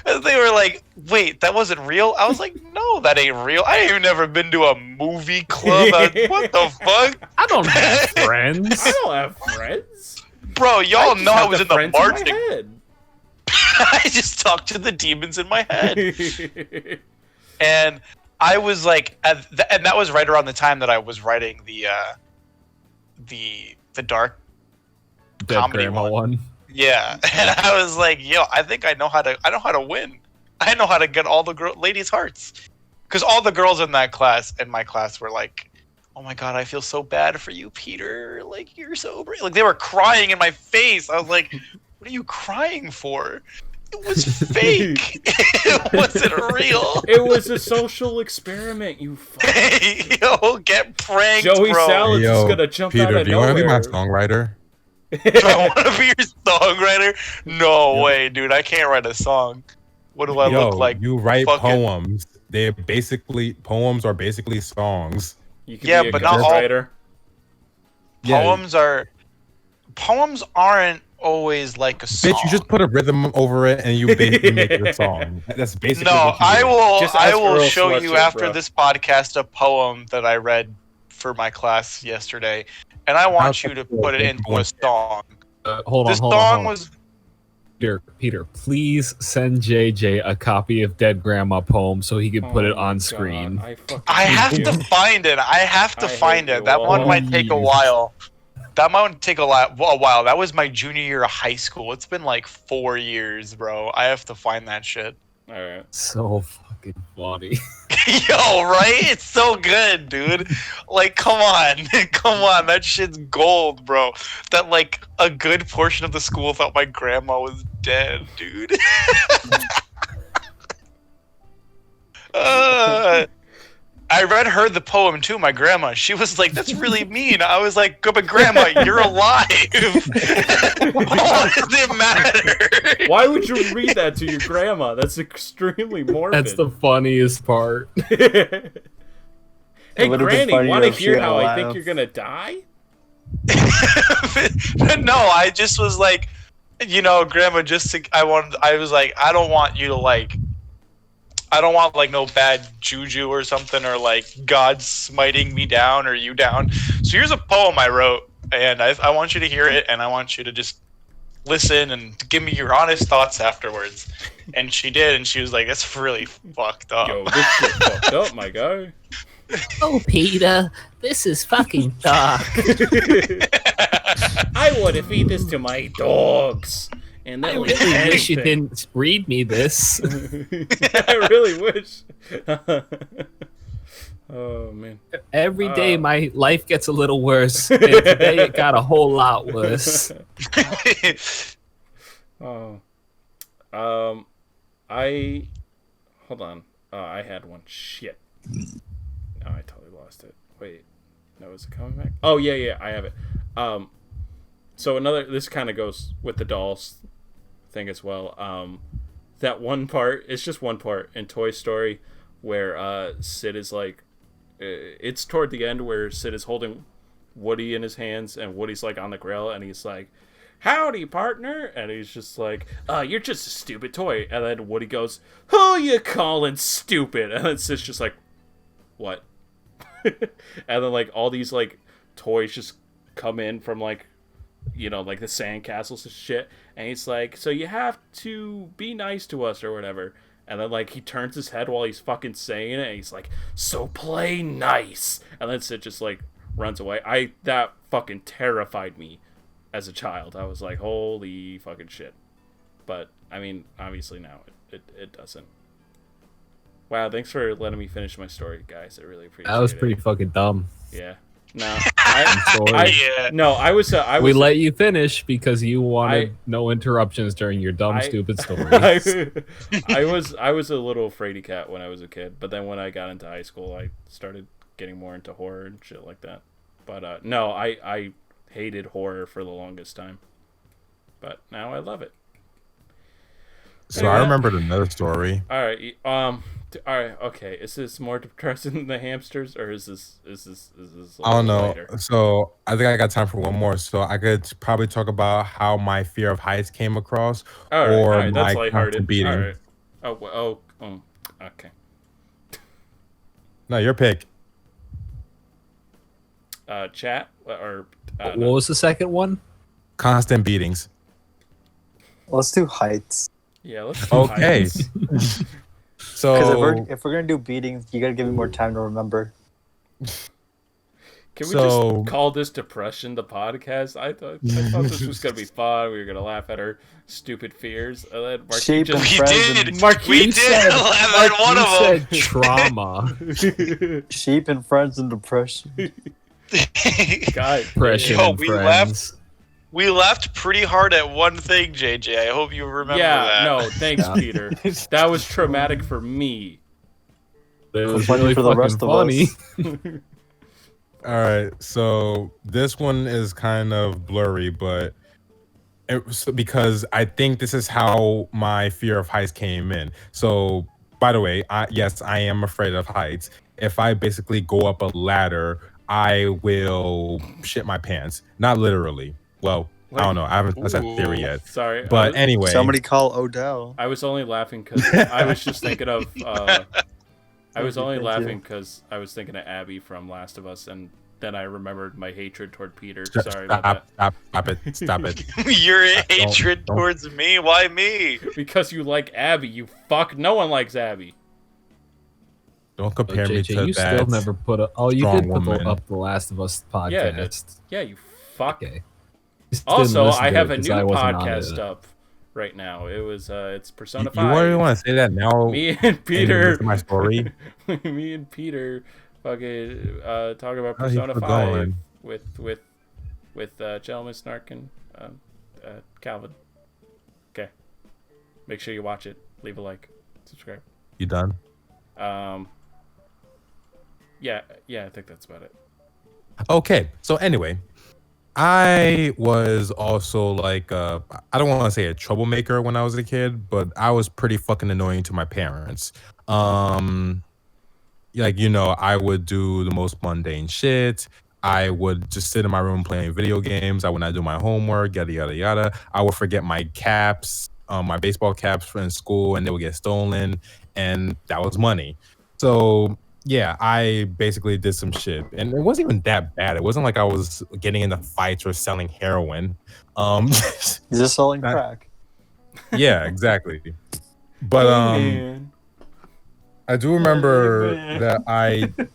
Speaker 5: And they were like, wait, that wasn't real? I was like, no, that ain't real. I ain't never been to a movie club. What the fuck?
Speaker 1: I don't have friends.
Speaker 2: I don't have friends.
Speaker 5: Bro, y'all know I was in the
Speaker 2: friends in my
Speaker 5: marching.
Speaker 2: head.
Speaker 5: I just talked to the demons in my head. And I was like, and that was right around the time that I was writing the dark
Speaker 1: Dead
Speaker 5: comedy
Speaker 1: grandma one.
Speaker 5: Yeah, and I was like, yo, I think I know how to win. I know how to get all the ladies' hearts. Because all the girls in my class were like, oh my God, I feel so bad for you, Peter. Like, you're so brave. Like, they were crying in my face. I was like, what are you crying for? It was fake. It wasn't real.
Speaker 2: It was a social experiment, you fuck.
Speaker 5: Yo, get pranked,
Speaker 2: Joey
Speaker 5: bro.
Speaker 2: Salad's just gonna jump out
Speaker 3: Peter,
Speaker 2: of
Speaker 3: do you want to be
Speaker 2: nowhere.
Speaker 3: my songwriter?
Speaker 5: Do I want to be your songwriter? No way, dude. I can't write a song. What do I look like?
Speaker 3: You write
Speaker 5: Fucking-
Speaker 3: poems. Poems are basically songs.
Speaker 2: You could
Speaker 5: Yeah,
Speaker 2: be a
Speaker 5: but not all-
Speaker 2: ghostwriter.
Speaker 5: Poems aren't always like a song.
Speaker 3: Bitch, you just put a rhythm over it and you basically make it a song. That's basically
Speaker 5: No,
Speaker 3: what you
Speaker 5: I
Speaker 3: do.
Speaker 5: will.
Speaker 2: Just
Speaker 5: I
Speaker 2: ask
Speaker 5: will
Speaker 2: Earl
Speaker 5: show you
Speaker 2: Sweatshirt,
Speaker 5: after
Speaker 2: bro.
Speaker 5: this podcast a poem that I read for my class yesterday, and I want you to put it into a song.
Speaker 1: Hold on,
Speaker 5: This
Speaker 1: hold on.
Speaker 5: song
Speaker 1: hold on.
Speaker 5: was.
Speaker 1: Peter, please send JJ a copy of Dead Grandma poem so he can put it
Speaker 2: Oh my
Speaker 1: on
Speaker 2: God,
Speaker 1: screen.
Speaker 5: I have
Speaker 2: hate
Speaker 5: to
Speaker 2: you.
Speaker 5: find it. I have to
Speaker 2: I
Speaker 5: find
Speaker 2: hate
Speaker 5: it.
Speaker 2: you
Speaker 5: That one
Speaker 2: all.
Speaker 5: might take a
Speaker 1: Please.
Speaker 5: while. That might take a while. That was my junior year of high school. It's been like 4 years, bro. I have to find that shit.
Speaker 2: All right.
Speaker 1: So fucking funny.
Speaker 5: Yo, right? It's so good, dude. Like, come on. Come on. That shit's gold, bro. That, like, a good portion of the school thought my grandma was dead, dude. I read her the poem, too, my grandma. She was like, that's really mean. I was like, but grandma, you're alive. What does it matter?
Speaker 2: Why would you read that to your grandma? That's extremely morbid.
Speaker 1: That's the funniest part.
Speaker 2: Hey,
Speaker 4: would've been
Speaker 2: Granny,
Speaker 4: funnier
Speaker 2: want to
Speaker 4: if she
Speaker 2: hear
Speaker 4: had
Speaker 2: how I
Speaker 4: laughed.
Speaker 2: think you're gonna die?
Speaker 5: No, I just was like, you know, grandma, I was like, I don't want you to like, I don't want like no bad juju or something, or like God smiting me down or you down. So here's a poem I wrote, and I want you to hear it, and I want you to just listen and give me your honest thoughts afterwards. And she did, and she was like, that's really fucked up.
Speaker 2: Yo, this shit fucked up, my guy.
Speaker 6: Oh, Peter, this is fucking dark.
Speaker 2: I want to feed this to my dogs. and
Speaker 6: I
Speaker 2: they'll eat
Speaker 6: really wish you
Speaker 2: anything.
Speaker 6: didn't read me this.
Speaker 2: I really wish. Oh man.
Speaker 6: Every day my life gets a little worse, and today it got a whole lot worse.
Speaker 2: Oh. I hold on. I had one. Shit. Oh, I totally lost it. Wait. No, is it coming back? Oh yeah, I have it. So this kind of goes with the dolls thing as well. That one part, it's just one part in Toy Story where Sid is like, it's toward the end where Sid is holding Woody in his hands and Woody's like on the grill and he's like, "Howdy, partner," and he's just like, "You're just a stupid toy." And then Woody goes, "Who you calling stupid?" And then Sid's just like, "What?" And then like all these like toys just come in from like, you know, like the sandcastles and shit, and he's like, "So you have to be nice to us or whatever." And then like he turns his head while he's fucking saying it, and he's like, "So play nice." And then Sid just like runs away. That fucking terrified me as a child. I was like, holy fucking shit. But I mean, obviously now it doesn't. Wow, thanks for letting me finish my story, guys. I really appreciate it.
Speaker 1: That was pretty fucking dumb.
Speaker 2: Yeah. No,
Speaker 1: I'm sorry.
Speaker 5: Yeah.
Speaker 2: no, I was
Speaker 1: We let you finish because you wanted
Speaker 2: I-
Speaker 1: no interruptions during your dumb, stupid stories.
Speaker 2: I was a little fraidy cat when I was a kid, but then when I got into high school, I started getting more into horror and shit like that. But no, I hated horror for the longest time, but now I love it.
Speaker 3: So I remembered another story.
Speaker 2: All right, okay. Is this more depressing than the hamsters, or is this? A
Speaker 3: I don't
Speaker 2: little
Speaker 3: know.
Speaker 2: lighter?
Speaker 3: So I think I got time for one more. So I could probably talk about how my fear of heights came across,
Speaker 2: All
Speaker 3: or
Speaker 2: right, that's
Speaker 3: my
Speaker 2: lighthearted.
Speaker 3: constant beating.
Speaker 2: All right. Okay.
Speaker 3: No, your pick.
Speaker 2: Chat or
Speaker 1: What
Speaker 2: no.
Speaker 1: was the second one?
Speaker 3: Constant beatings.
Speaker 4: Let's do heights.
Speaker 2: Yeah, let's do
Speaker 3: Okay.
Speaker 2: heights.
Speaker 4: Because
Speaker 3: So
Speaker 4: if we're gonna do beatings, you gotta give me more time to remember.
Speaker 2: Can we
Speaker 3: So-
Speaker 2: just call this depression the podcast? I thought this was gonna be fun. We were gonna laugh at our stupid fears. And then Marquis
Speaker 4: Shape
Speaker 2: just
Speaker 5: We
Speaker 4: Friends
Speaker 5: did.
Speaker 4: and-
Speaker 2: Marquis
Speaker 5: We did
Speaker 2: said-
Speaker 5: laugh at one
Speaker 1: You
Speaker 5: of them.
Speaker 1: said trauma,
Speaker 4: Sheep and friends and depression.
Speaker 2: God,
Speaker 1: depression,
Speaker 5: Yo,
Speaker 1: and
Speaker 5: we
Speaker 1: friends.
Speaker 5: We laughed pretty hard at one thing, JJ. I hope you remember
Speaker 2: yeah,
Speaker 5: that.
Speaker 2: no, thanks,
Speaker 1: Yeah.
Speaker 2: Peter. That was traumatic for me.
Speaker 1: It was
Speaker 4: Funny
Speaker 1: really
Speaker 4: for the
Speaker 1: fucking
Speaker 4: rest of
Speaker 1: funny.
Speaker 4: us.
Speaker 3: all right. So this one is kind of blurry, but it was because I think this is how my fear of heights came in. So by the way, yes, I am afraid of heights. If I basically go up a ladder, I will shit my pants. Not literally. Well, I don't know. I haven't tested that theory yet.
Speaker 2: Sorry,
Speaker 3: But anyway,
Speaker 4: Somebody call Odell.
Speaker 2: I was only laughing because I was just thinking of. I was only
Speaker 4: Thank you.
Speaker 2: laughing because I was thinking of Abby from Last of Us, and then I remembered my hatred toward Peter. Sorry about that.
Speaker 3: Stop it.
Speaker 5: Your hatred
Speaker 3: don't.
Speaker 5: towards me? Why me?
Speaker 2: Because you like Abby, you fuck. No one likes Abby.
Speaker 3: Don't
Speaker 1: Oh,
Speaker 3: compare me
Speaker 1: JJ,
Speaker 3: to
Speaker 1: you
Speaker 3: that.
Speaker 1: still never put up. Oh, you
Speaker 3: strong
Speaker 1: did put
Speaker 3: woman.
Speaker 1: up the Last of Us podcast.
Speaker 2: Yeah, I did. Yeah, you fuck.
Speaker 1: Okay. Just didn't
Speaker 2: Also,
Speaker 1: listen
Speaker 2: I
Speaker 1: to
Speaker 2: have
Speaker 1: it
Speaker 2: a
Speaker 1: 'cause
Speaker 2: new
Speaker 1: I wasn't on
Speaker 2: podcast
Speaker 1: it.
Speaker 2: up right now. It was it's Persona
Speaker 3: You
Speaker 2: 5.
Speaker 3: really want to say that now?
Speaker 2: Me and
Speaker 3: and
Speaker 2: Peter.
Speaker 3: listen to my story.
Speaker 2: Me and Peter fucking talk about
Speaker 3: Oh, he
Speaker 2: Persona 5
Speaker 3: forgot.
Speaker 2: with Gentleman Snark and Calvin. Okay. Make sure you watch it. Leave a like. Subscribe.
Speaker 3: You done?
Speaker 2: Yeah, I think that's about it.
Speaker 3: Okay. So anyway, I was also like I don't want to say a troublemaker when I was a kid, but I was pretty fucking annoying to my parents. Like, you know, I would do the most mundane shit. I would just sit in my room playing video games. I would not do my homework, yada yada yada. I would forget my caps, my baseball caps in school, and they would get stolen, and that was money. So yeah, I basically did some shit, and it wasn't even that bad. It wasn't like I was getting into fights or selling heroin.
Speaker 4: He's just selling
Speaker 3: That-
Speaker 4: crack.
Speaker 3: Yeah, exactly. But
Speaker 2: Man.
Speaker 3: I do remember
Speaker 2: man.
Speaker 3: that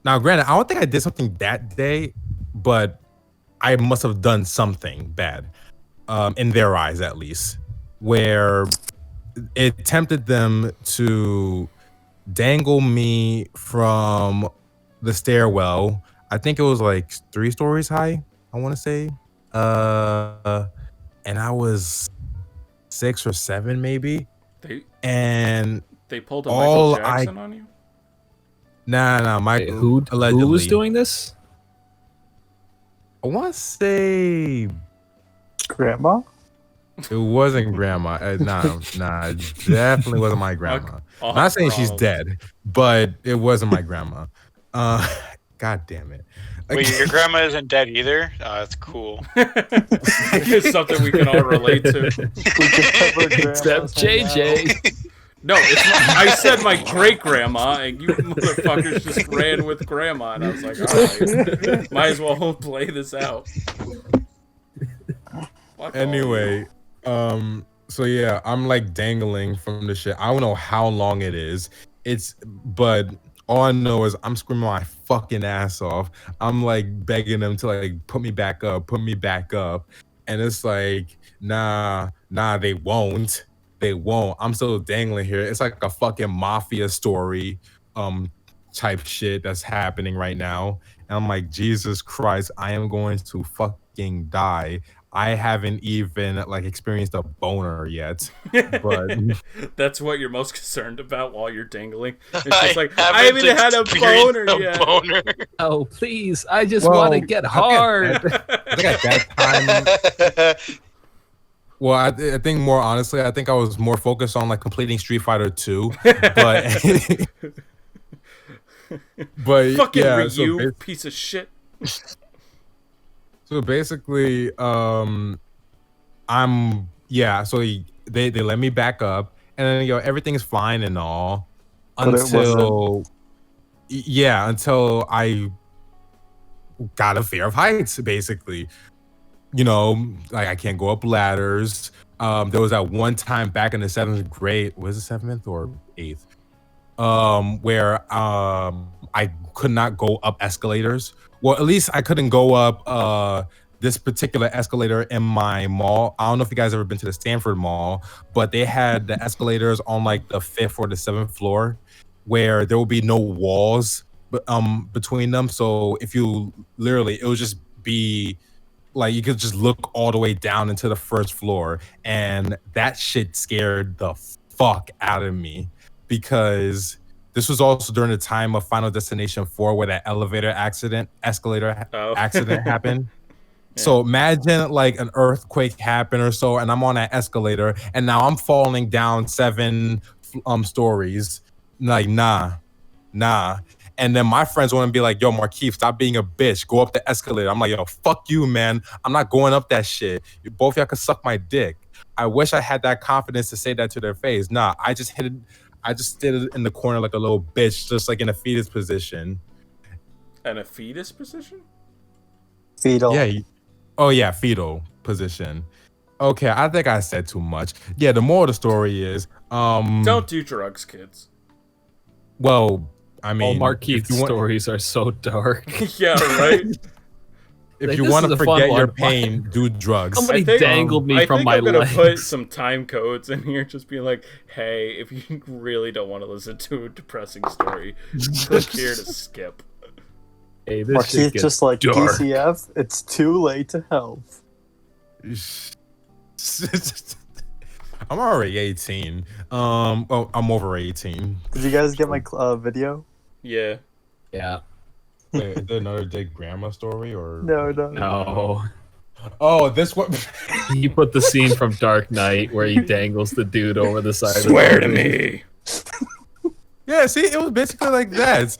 Speaker 3: now granted, I don't think I did something that day, but I must have done something bad. in their eyes at least, where it tempted them to dangle me from the stairwell. I think it was like 3 stories high, I want to say. And I was 6 or 7 maybe.
Speaker 2: They
Speaker 3: And
Speaker 2: pulled a
Speaker 3: all
Speaker 2: Michael Jackson on you?
Speaker 3: nah,
Speaker 1: Wait,
Speaker 3: Michael.
Speaker 1: who
Speaker 3: allegedly.
Speaker 1: was doing this?
Speaker 3: I want to say
Speaker 4: Grandma?
Speaker 3: it wasn't grandma. Nah, it definitely wasn't my grandma.
Speaker 2: Oh,
Speaker 3: I'm not saying she's
Speaker 2: Ronald.
Speaker 3: dead, but it wasn't my grandma. God damn it.
Speaker 5: Wait, your grandma isn't dead either? Oh, that's cool.
Speaker 2: It's something we can all relate to.
Speaker 4: We can have our
Speaker 1: Except
Speaker 4: grandmas hang out.
Speaker 1: JJ.
Speaker 2: No, I said my great grandma, and you motherfuckers just ran with grandma, and I was like, all right, might as well play this out. Fuck
Speaker 3: Anyway, so yeah, I'm like dangling from the shit. I don't know how long it is. But all I know is I'm screaming my fucking ass off. I'm like begging them to like put me back up. And it's like, nah, they won't. I'm still dangling here. It's like a fucking mafia story, type shit that's happening right now. And I'm like, Jesus Christ, I am going to fucking die. I haven't even like experienced a boner yet, but
Speaker 2: That's what you're most concerned about while you're dangling. It's just like,
Speaker 5: haven't
Speaker 2: I haven't had a
Speaker 5: experienced
Speaker 2: boner
Speaker 5: a
Speaker 2: yet.
Speaker 5: boner.
Speaker 6: Oh, please. I just
Speaker 3: Well,
Speaker 6: want to get hard.
Speaker 3: I think at that time, well, I think more honestly, I think I was more focused on like completing Street Fighter 2, but but
Speaker 2: Fucking
Speaker 3: yeah,
Speaker 2: Ryu, piece of shit.
Speaker 3: so basically, so they let me back up, and then everything's fine and all
Speaker 4: But it
Speaker 3: until I got a fear of heights, basically. Like I can't go up ladders. There was that one time back in the 7th grade, was it 7th or 8th? Where I could not go up escalators. Well, at least I couldn't go up this particular escalator in my mall. I don't know if you guys ever been to the Stanford Mall, but they had the escalators on like the 5th or the 7th floor, where there will be no walls between them. So if you it would just be like you could just look all the way down into the 1st floor, and that shit scared the fuck out of me, because this was also during the time of Final Destination 4 where that escalator
Speaker 2: Oh.
Speaker 3: accident happened. So imagine like an earthquake happened or so, and I'm on that escalator, and now I'm falling down 7 stories. Like, nah. And then my friends want to be like, yo, Markeith, stop being a bitch. Go up the escalator. I'm like, yo, fuck you, man. I'm not going up that shit. Both y'all can suck my dick. I wish I had that confidence to say that to their face. Nah, I just did it in the corner like a little bitch, just like in a fetus position.
Speaker 2: And a fetus position?
Speaker 4: Fetal.
Speaker 3: Yeah, fetal position. Okay, I think I said too much. Yeah, the moral of the story is,
Speaker 2: Don't do drugs, kids.
Speaker 3: well, I
Speaker 1: All
Speaker 3: mean,
Speaker 1: Markeith's
Speaker 3: if you want,
Speaker 1: stories are so dark.
Speaker 2: Yeah, right?
Speaker 3: if
Speaker 1: Like,
Speaker 3: you
Speaker 1: this
Speaker 3: want
Speaker 1: is
Speaker 3: to
Speaker 1: a fun
Speaker 3: forget your
Speaker 1: one.
Speaker 3: pain, do drugs.
Speaker 1: Somebody dangled me
Speaker 2: I
Speaker 1: from
Speaker 2: think
Speaker 1: my
Speaker 2: I'm gonna
Speaker 1: legs.
Speaker 2: put some time codes in here, just being like, hey, if you really don't want to listen to a depressing story, click here to skip.
Speaker 1: Hey, this shit
Speaker 4: Markeith
Speaker 1: gets
Speaker 4: just like
Speaker 1: dark.
Speaker 4: DCF, it's too late to help.
Speaker 3: I'm already 18. Well, I'm over 18.
Speaker 4: Did you guys get my video?
Speaker 2: Yeah.
Speaker 1: Yeah.
Speaker 3: Wait, is there another dead grandma story or?
Speaker 4: No.
Speaker 1: No.
Speaker 3: Oh, this one.
Speaker 1: You put the scene from Dark Knight where he dangles the dude over the side
Speaker 2: Swear
Speaker 1: of
Speaker 2: to
Speaker 1: the
Speaker 2: me.
Speaker 3: Yeah, see, it was basically like that.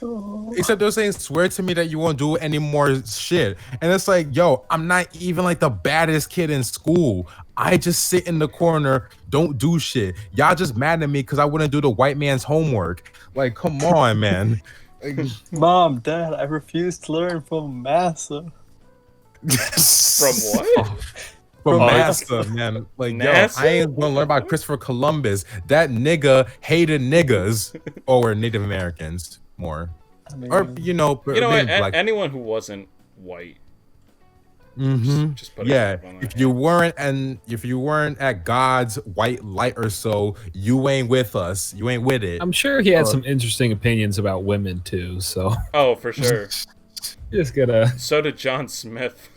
Speaker 3: Except they're saying, swear to me that you won't do any more shit. And it's like, yo, I'm not even like the baddest kid in school. I just sit in the corner, don't do shit. Y'all just mad at me because I wouldn't do the white man's homework. Like, come on, man. Like,
Speaker 4: Mom, Dad, I refuse to learn from Massa.
Speaker 2: From what?
Speaker 3: From
Speaker 4: From
Speaker 3: NASA, man. Like,
Speaker 2: NASA?
Speaker 3: yo, I ain't gonna learn about Christopher Columbus. That nigga hated niggas, or Native Americans more.
Speaker 4: I mean,
Speaker 3: Or, you know,
Speaker 2: You know
Speaker 3: maybe
Speaker 2: what?
Speaker 3: black.
Speaker 2: Anyone who wasn't white. Just put a
Speaker 3: Yeah,
Speaker 2: cap on that.
Speaker 3: if you weren't at God's white light or so, you ain't with us. You ain't with it.
Speaker 1: I'm sure he had some interesting opinions about women too. So
Speaker 2: Oh, for sure.
Speaker 1: just gotta.
Speaker 2: So did John Smith.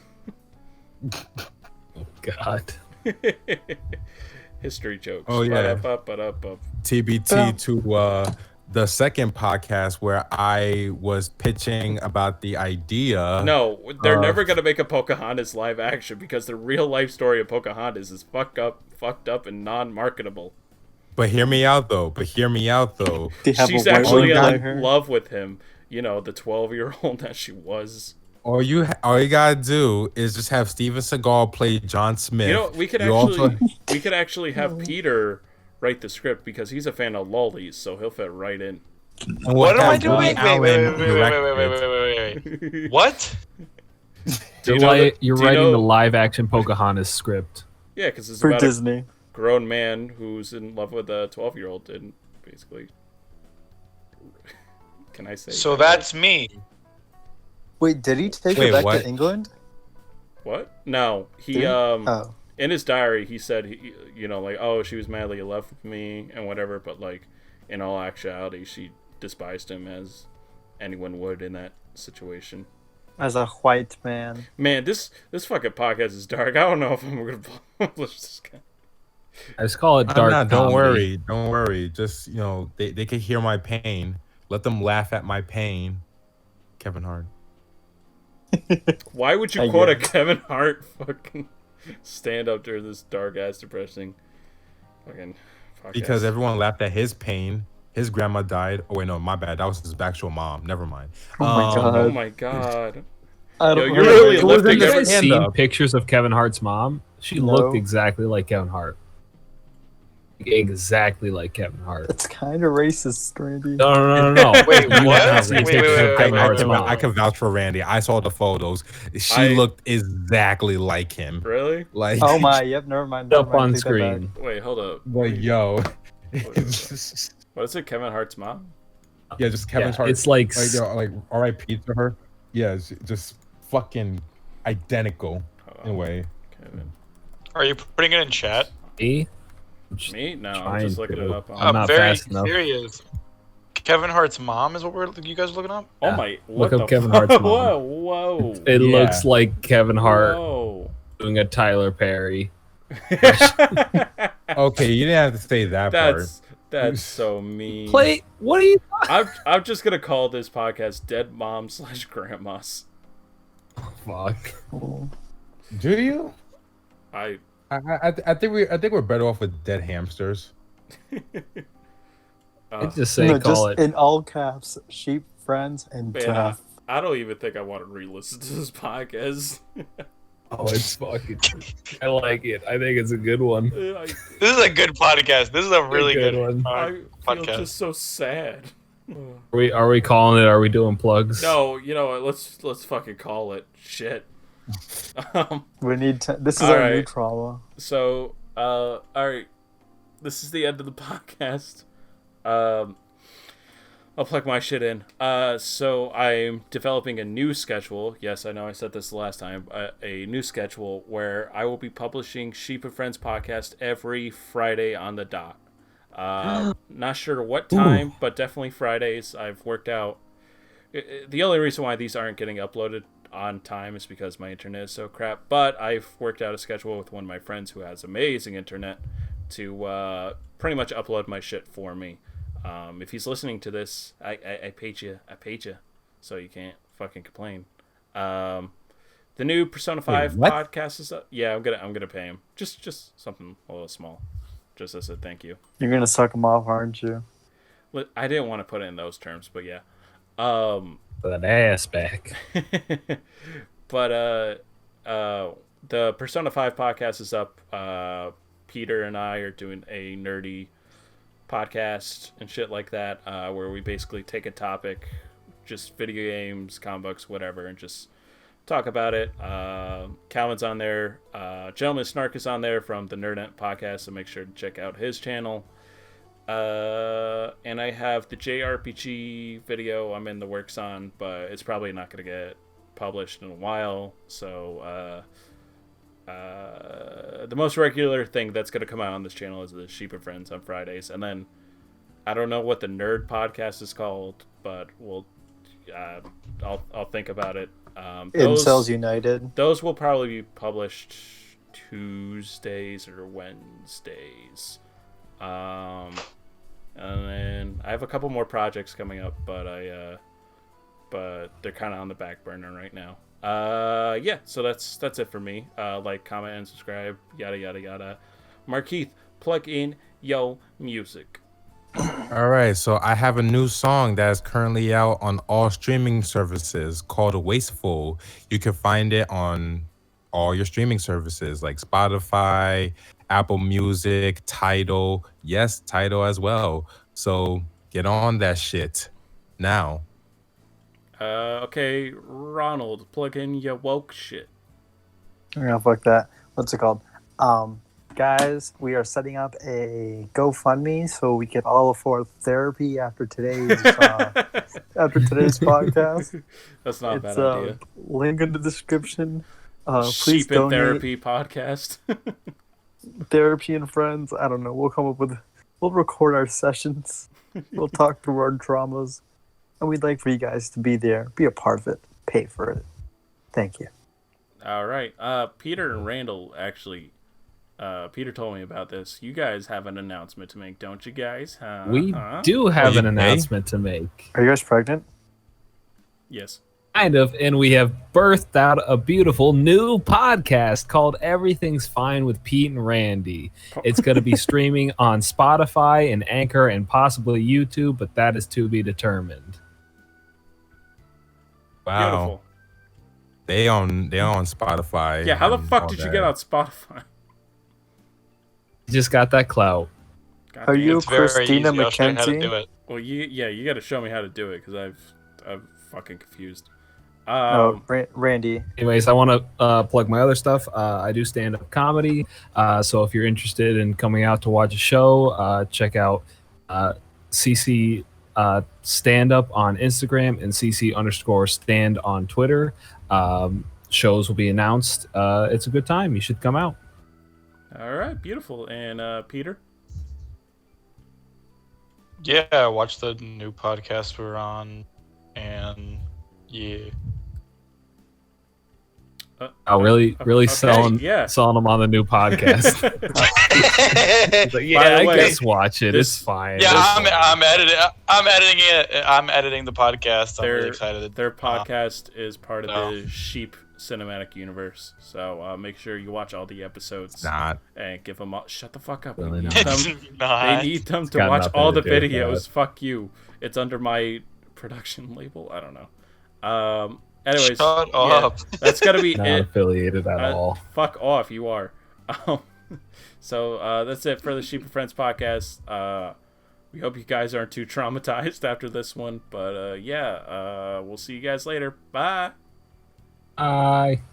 Speaker 1: God.
Speaker 2: History jokes.
Speaker 3: Oh, yeah.
Speaker 2: Ba-da-ba-ba-da-ba.
Speaker 3: TBT to the second podcast where I was pitching about the idea.
Speaker 2: No, they're never gonna make a Pocahontas live action because the real life story of Pocahontas is fucked up, and non-marketable.
Speaker 3: But hear me out though.
Speaker 4: They have
Speaker 2: She's
Speaker 4: a white
Speaker 2: actually
Speaker 4: woman play
Speaker 2: in
Speaker 4: her.
Speaker 2: love with him. You know, the 12-year-old that she was.
Speaker 3: All you gotta do is just have Steven Seagal play John Smith.
Speaker 2: You know, we could actually have Peter write the script because he's a fan of lollies, so he'll fit right in.
Speaker 3: And
Speaker 5: What am I
Speaker 3: have
Speaker 5: doing?
Speaker 3: Woody
Speaker 5: Wait.
Speaker 3: Allen direct it.
Speaker 5: What?
Speaker 2: Do you know that-
Speaker 1: You're
Speaker 2: do you
Speaker 1: writing
Speaker 2: know-
Speaker 1: the live action Pocahontas script.
Speaker 2: Yeah, because it's
Speaker 4: For
Speaker 2: about
Speaker 4: Disney.
Speaker 2: a grown man who's in love with a 12-year-old, and basically. Can I say?
Speaker 5: So that's me.
Speaker 4: Wait, did he take
Speaker 3: Wait,
Speaker 4: her back
Speaker 3: what?
Speaker 4: to England?
Speaker 2: What? No, he
Speaker 4: Did he? Oh.
Speaker 2: in his diary he said like, oh, she was madly in love with me and whatever, but like in all actuality she despised him as anyone would in that situation.
Speaker 4: As a white man.
Speaker 2: Man, this fucking podcast is dark. I don't know if I'm gonna publish this guy.
Speaker 1: I just call it dark.
Speaker 3: Don't
Speaker 1: comedy.
Speaker 3: worry. Just they can hear my pain. Let them laugh at my pain. Kevin Hart.
Speaker 2: Why would you
Speaker 4: I
Speaker 2: quote a
Speaker 4: guess.
Speaker 2: Kevin Hart fucking stand up during this dark ass depressing fucking podcast?
Speaker 3: Because everyone laughed at his pain. His grandma died. Oh wait, no, my bad. That was his actual mom. Never mind.
Speaker 4: Oh my God.
Speaker 2: Oh my god.
Speaker 4: I don't
Speaker 2: Yo,
Speaker 4: know.
Speaker 2: you're really
Speaker 3: It was
Speaker 2: lifting
Speaker 3: in
Speaker 1: Have you
Speaker 3: the
Speaker 1: guys
Speaker 3: stand
Speaker 1: seen
Speaker 3: up.
Speaker 1: pictures of Kevin Hart's mom? She
Speaker 4: No.
Speaker 1: looked exactly like Kevin Hart. Exactly like Kevin Hart.
Speaker 4: It's kind of racist, Randy.
Speaker 1: No.
Speaker 5: Wait,
Speaker 1: You
Speaker 5: what?
Speaker 1: have seen
Speaker 5: Wait,
Speaker 1: pictures
Speaker 5: wait,
Speaker 1: of
Speaker 5: wait,
Speaker 1: Kevin
Speaker 5: wait,
Speaker 1: Hart's
Speaker 5: wait,
Speaker 1: mom.
Speaker 3: I can vouch for Randy. I saw the photos. She
Speaker 2: I-
Speaker 3: looked exactly like him.
Speaker 2: Really?
Speaker 3: Like,
Speaker 4: Oh my, yep, never mind.
Speaker 1: Up
Speaker 4: never mind,
Speaker 1: on
Speaker 4: take that back.
Speaker 1: screen.
Speaker 2: Wait, hold up.
Speaker 3: like yo.
Speaker 2: What is it? Kevin Hart's mom?
Speaker 3: Yeah, just Kevin
Speaker 1: Yeah,
Speaker 3: Hart.
Speaker 1: it's like
Speaker 3: like R.I.P. to her. Yeah, it's just fucking identical in a way.
Speaker 2: Kevin.
Speaker 5: Are you putting it in chat?
Speaker 1: me.
Speaker 2: Me? No, I'm
Speaker 1: Trying
Speaker 2: just looking
Speaker 1: to.
Speaker 2: it up on.
Speaker 1: I'm not
Speaker 5: very
Speaker 1: fast enough.
Speaker 5: serious. Kevin Hart's mom is what you guys are looking up?
Speaker 2: Oh
Speaker 1: Yeah.
Speaker 2: my!
Speaker 1: Look
Speaker 2: What
Speaker 1: up
Speaker 2: the
Speaker 1: Kevin
Speaker 2: fuck?
Speaker 1: Hart's mom.
Speaker 2: Whoa!
Speaker 1: It
Speaker 3: Yeah.
Speaker 1: looks like Kevin Hart
Speaker 2: Whoa!
Speaker 1: doing a Tyler Perry.
Speaker 3: Okay, you didn't have to say that part.
Speaker 2: That's so mean.
Speaker 1: Play. What are you?
Speaker 2: I'm just gonna call this podcast "Dead Mom / Grandmas."
Speaker 1: Fuck.
Speaker 4: Oh.
Speaker 3: Do you?
Speaker 2: I
Speaker 3: I think we're better off with dead hamsters.
Speaker 1: I just say
Speaker 4: No,
Speaker 1: call
Speaker 4: just
Speaker 1: it.
Speaker 4: in all caps, sheep, friends, and
Speaker 2: man,
Speaker 4: death.
Speaker 2: I don't even think I want to re-listen to this podcast.
Speaker 1: Oh, it's fucking. I like it. I think it's a good one.
Speaker 2: I,
Speaker 5: This is a good podcast. This is a really
Speaker 1: good
Speaker 5: good,
Speaker 1: one.
Speaker 2: I feel
Speaker 5: podcast.
Speaker 2: just so sad.
Speaker 1: Are we calling it? Are we doing plugs?
Speaker 2: No, you know what? Let's fucking call it. Shit.
Speaker 4: We need to. This is
Speaker 2: All
Speaker 4: our new
Speaker 2: right.
Speaker 4: trauma.
Speaker 2: So, all right, this is the end of the podcast. I'll plug my shit in. So I'm developing a new schedule. Yes, I know I said this last time. A new schedule where I will be publishing Sheep and Friends podcast every Friday on the dot. Not sure what time, but definitely Fridays. I've worked out. The only reason why these aren't getting uploaded on time is because my internet is so crap. But I've worked out a schedule with one of my friends who has amazing internet to pretty much upload my shit for me. If he's listening to this, I paid you. So you can't fucking complain. The new Persona 5
Speaker 3: what?
Speaker 2: podcast is up. Yeah, I'm gonna pay him. Just something a little small. Just as a thank you.
Speaker 4: You're gonna suck them off, aren't you?
Speaker 2: I didn't want to put it in those terms, but yeah.
Speaker 1: That ass back.
Speaker 2: But the Persona 5 podcast is up. Peter and I are doing a nerdy podcast and shit like that, where we basically take a topic, just video games, comic books, whatever, and just talk about it. Calvin's on there. Gentleman Snark is on there from the Nerdnet podcast, so make sure to check out his channel. And I have the JRPG video I'm in the works on, but it's probably not going to get published in a while. So the most regular thing that's going to come out on this channel is the Sheep and Friends on Fridays, and then I don't know what the nerd podcast is called, but I'll think about it.
Speaker 4: Incels United.
Speaker 2: Those will probably be published Tuesdays or Wednesdays. And then I have a couple more projects coming up, but they're kind of on the back burner right now. Yeah, so that's it for me. Like, comment, and subscribe, yada yada yada. Markeith, plug in yo music.
Speaker 3: All right, so I have a new song that is currently out on all streaming services called Wasteful. You can find it on all your streaming services like Spotify, Apple Music, Tidal. Yes, Tidal as well. So get on that shit now.
Speaker 2: Okay, Ronald, plug in your woke shit.
Speaker 4: Yeah, fuck that. What's it called? Guys, we are setting up a GoFundMe so we can all afford therapy after today's podcast.
Speaker 2: That's not a bad
Speaker 4: It's
Speaker 2: idea.
Speaker 4: link in the description. Please
Speaker 2: Sheep and
Speaker 4: donate.
Speaker 2: Therapy podcast.
Speaker 4: Therapy and friends. I don't know. We'll record our sessions. We'll talk through our dramas, and we'd like for you guys to be there, be a part of it, pay for it. Thank you.
Speaker 2: All right. Peter and Randall actually. Peter told me about this. You guys have an announcement to make, don't you guys?
Speaker 1: We do have
Speaker 3: you
Speaker 1: an
Speaker 3: may.
Speaker 1: announcement to make.
Speaker 4: Are you guys pregnant?
Speaker 2: Yes.
Speaker 1: Kind of, and we have birthed out a beautiful new podcast called Everything's Fine with Pete and Randy. It's going to be streaming on Spotify and Anchor and possibly YouTube, but that is to be determined.
Speaker 3: Wow.
Speaker 2: Beautiful.
Speaker 3: They're on Spotify.
Speaker 2: Yeah, how the
Speaker 3: and
Speaker 2: fuck
Speaker 3: all
Speaker 2: did you
Speaker 3: that.
Speaker 2: get on Spotify?
Speaker 1: Just got that clout.
Speaker 2: God
Speaker 4: Are
Speaker 2: damn.
Speaker 4: you
Speaker 5: It's very
Speaker 4: Christina
Speaker 5: easy. I'll show you how to
Speaker 4: McKenzie?
Speaker 5: do it.
Speaker 2: Well, you got to show me how to do it because I'm fucking confused.
Speaker 4: No, Randy.
Speaker 1: Anyways, I want to plug my other stuff. I do stand-up comedy, so if you're interested in coming out to watch a show, check out CC Stand-Up on Instagram and CC_stand on Twitter. Shows will be announced. It's a good time. You should come out.
Speaker 2: All right, beautiful. And Peter?
Speaker 5: Yeah, watch the new podcast we're on, and yeah.
Speaker 1: Oh, really
Speaker 2: Okay,
Speaker 1: selling
Speaker 2: yeah.
Speaker 1: them on the new podcast. He's like,
Speaker 2: By
Speaker 1: yeah,
Speaker 2: the
Speaker 1: I
Speaker 2: way,
Speaker 1: guess watch it.
Speaker 2: this-
Speaker 1: It's fine.
Speaker 5: Yeah,
Speaker 1: It's
Speaker 5: I'm editing it. I'm editing the podcast. I'm really excited.
Speaker 2: Their podcast is part of the Sheep cinematic universe, so make sure you watch all the episodes
Speaker 3: Not.
Speaker 2: and give them all. Shut the fuck up.
Speaker 1: Really
Speaker 2: They
Speaker 1: not.
Speaker 2: need
Speaker 5: It's
Speaker 2: them,
Speaker 5: not.
Speaker 2: they need them to
Speaker 1: got
Speaker 2: watch
Speaker 1: nothing
Speaker 2: all
Speaker 1: to
Speaker 2: the
Speaker 1: do with
Speaker 2: videos.
Speaker 1: that.
Speaker 2: Fuck you. It's under my production label. I don't know. Anyways,
Speaker 5: Shut
Speaker 2: yeah,
Speaker 5: up.
Speaker 2: that's gotta be
Speaker 1: not
Speaker 2: it.
Speaker 1: affiliated at all.
Speaker 2: Fuck off, you are. So that's it for the Sheep and Friends podcast. We hope you guys aren't too traumatized after this one, but yeah, we'll see you guys later. Bye.
Speaker 1: Bye.